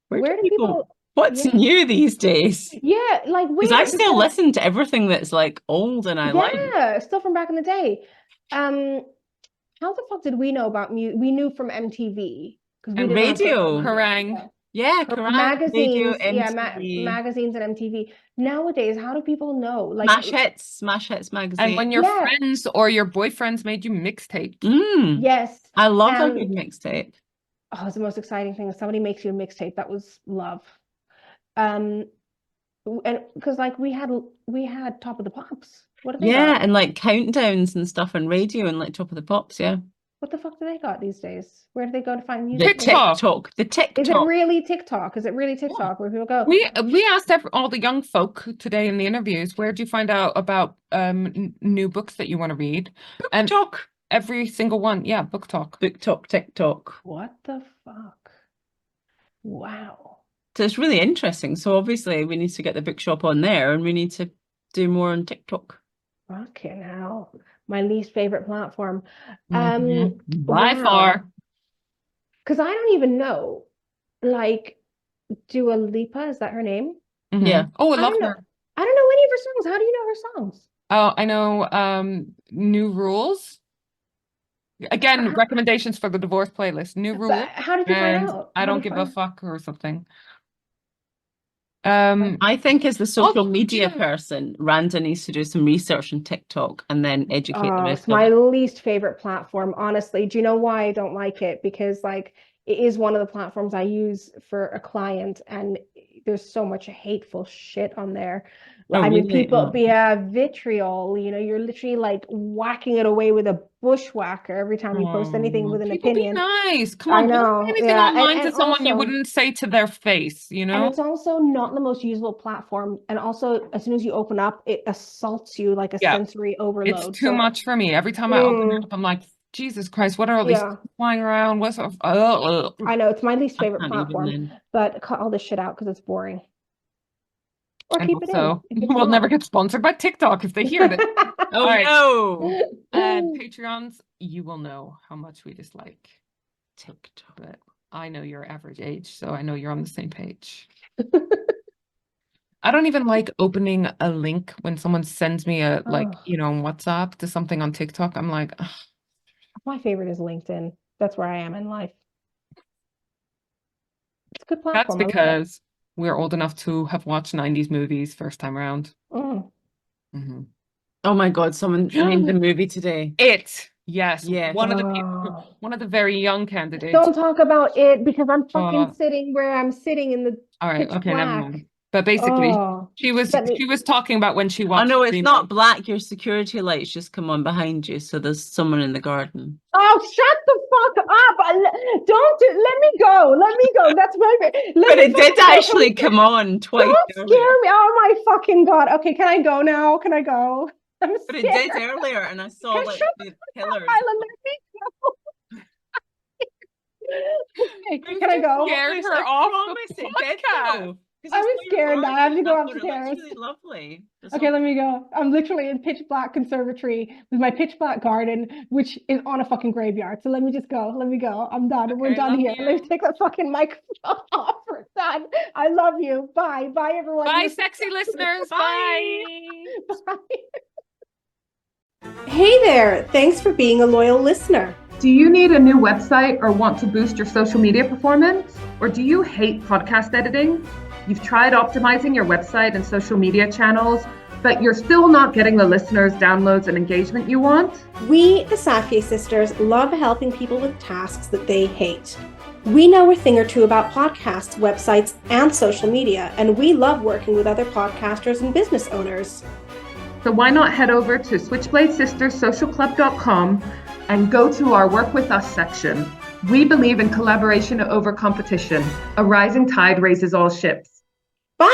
Where do people? what's yeah. new these days? Yeah, like Because where? I still listen to everything that's like old and I like. Yeah, still from back in the day. How the fuck did we know about music? We knew from MTV because we And didn't have radio. social media. Kerrang. Yeah, Or correct. Radio, magazines, MTV, magazines and MTV. Nowadays, how do people know? Like, Smash Hits magazine. And when your Yeah. friends or your boyfriends made you mixtapes. yes. I love a Um, good mixtape. Oh, it's the most exciting thing. If somebody makes you a mixtape, that was love. And because like we had Top of the Pops. What do they Yeah, got? and like countdowns and stuff on radio and like Top of the Pops, yeah. What the fuck do they got these days? Where do they go to find music? The TikTok. The TikTok. Is it really TikTok? Is it really TikTok where people go? We asked all the young folk today in the interviews, where do you find out about new books that you want to read? And TikTok. every single one, yeah, book talk. Book Talk, TikTok. What the fuck? Wow. So it's really interesting. So obviously we need to get the bookshop on there and we need to do more on TikTok. Fucking hell. My least favorite platform. By Wow. far. Because I don't even know. Like, Dua Lipa, is that her name? Yeah. Oh, I I love don't know. her. I don't know any of her songs. How do you know her songs? Oh, I know New Rules. Again, How, recommendations for the divorce playlist. New but Rules how did you find and out? I How Don't did you Give a find Fuck or something. I think as the social do media you- person, Randa needs to do some research on TikTok and then educate the Oh, rest it's of my us. least favorite platform, honestly. Do you know why I don't like it? Because like it is one of the platforms I use for a client, and there's so much hateful shit on there. Oh, I mean, really? people, Oh. yeah, vitriol, you're literally like whacking it away with a bushwhacker every time you post anything with an People be opinion. nice. Come I on, don't say know, anything yeah, online to and someone you also, wouldn't say to their face, you and know? it's also not the most usable platform. And also, as soon as you open up, it assaults you like a Yeah. sensory It's overload. too So, much for me. Every time I open it mm, up, I'm like, Jesus Christ, what are all these yeah. things flying around? What's I know it's my least I favorite can't even platform, then. but cut all this shit out because it's boring. Or And keep it in also, if it's we'll never not. get sponsored by TikTok if they hear this. Oh, All right. no. Patreons, you will know how much we dislike TikTok. But I know your average age, so I know you're on the same page. I don't even like opening a link when someone sends me a Oh, on WhatsApp to something on TikTok. I'm like, ugh. my favorite is LinkedIn. That's where I am in life. It's a good That's platform. I love it. because we're old enough to have watched 90s movies first time around. Mm. Mhm. Oh my God, someone named the movie today. It, yes, Yes. one of the Oh. one of the very young candidates. Don't talk about it because I'm fucking Uh, sitting where I'm sitting in the all right, pitch okay, never black. mind. But basically, Oh, she was let me. talking about when she Oh watched no, it's Green not Knight. black. Your security lights just come on behind you, so there's someone in the garden. Oh, shut the fuck up! Don't let me go. Let me go. That's my. But it did actually come on twice Don't earlier. scare me. Oh my fucking God. Okay, can I go now? Can I go? I'm But scared. it did earlier, and I saw Shut like the the pillars. Isla, let me go. Okay, can I go? Scared Promise, her I off promise the it did podcast. though. 'Cause I'm I saw your scared now. I have to garden. go I thought it upstairs. looks really lovely. There's Okay, let me go. I'm literally in pitch black conservatory with my pitch black garden, which is on a fucking graveyard. So let me just go. Let me go. I'm done. We're Okay, done love here. you. Let's take that fucking microphone off. We're done. I love you. Bye. Bye, everyone. Bye, You're sexy listeners. Bye. Bye. Hey there. Thanks for being a loyal listener. Do you need a new website or want to boost your social media performance? Or do you hate podcast editing? You've tried optimizing your website and social media channels, but you're still not getting the listeners, downloads, and engagement you want? We, the Safie sisters, love helping people with tasks that they hate. We know a thing or two about podcasts, websites, and social media, and we love working with other podcasters and business owners. So why not head over to switchbladesisterssocialclub.com and go to our Work With Us section. We believe in collaboration over competition. A rising tide raises all ships. Bye!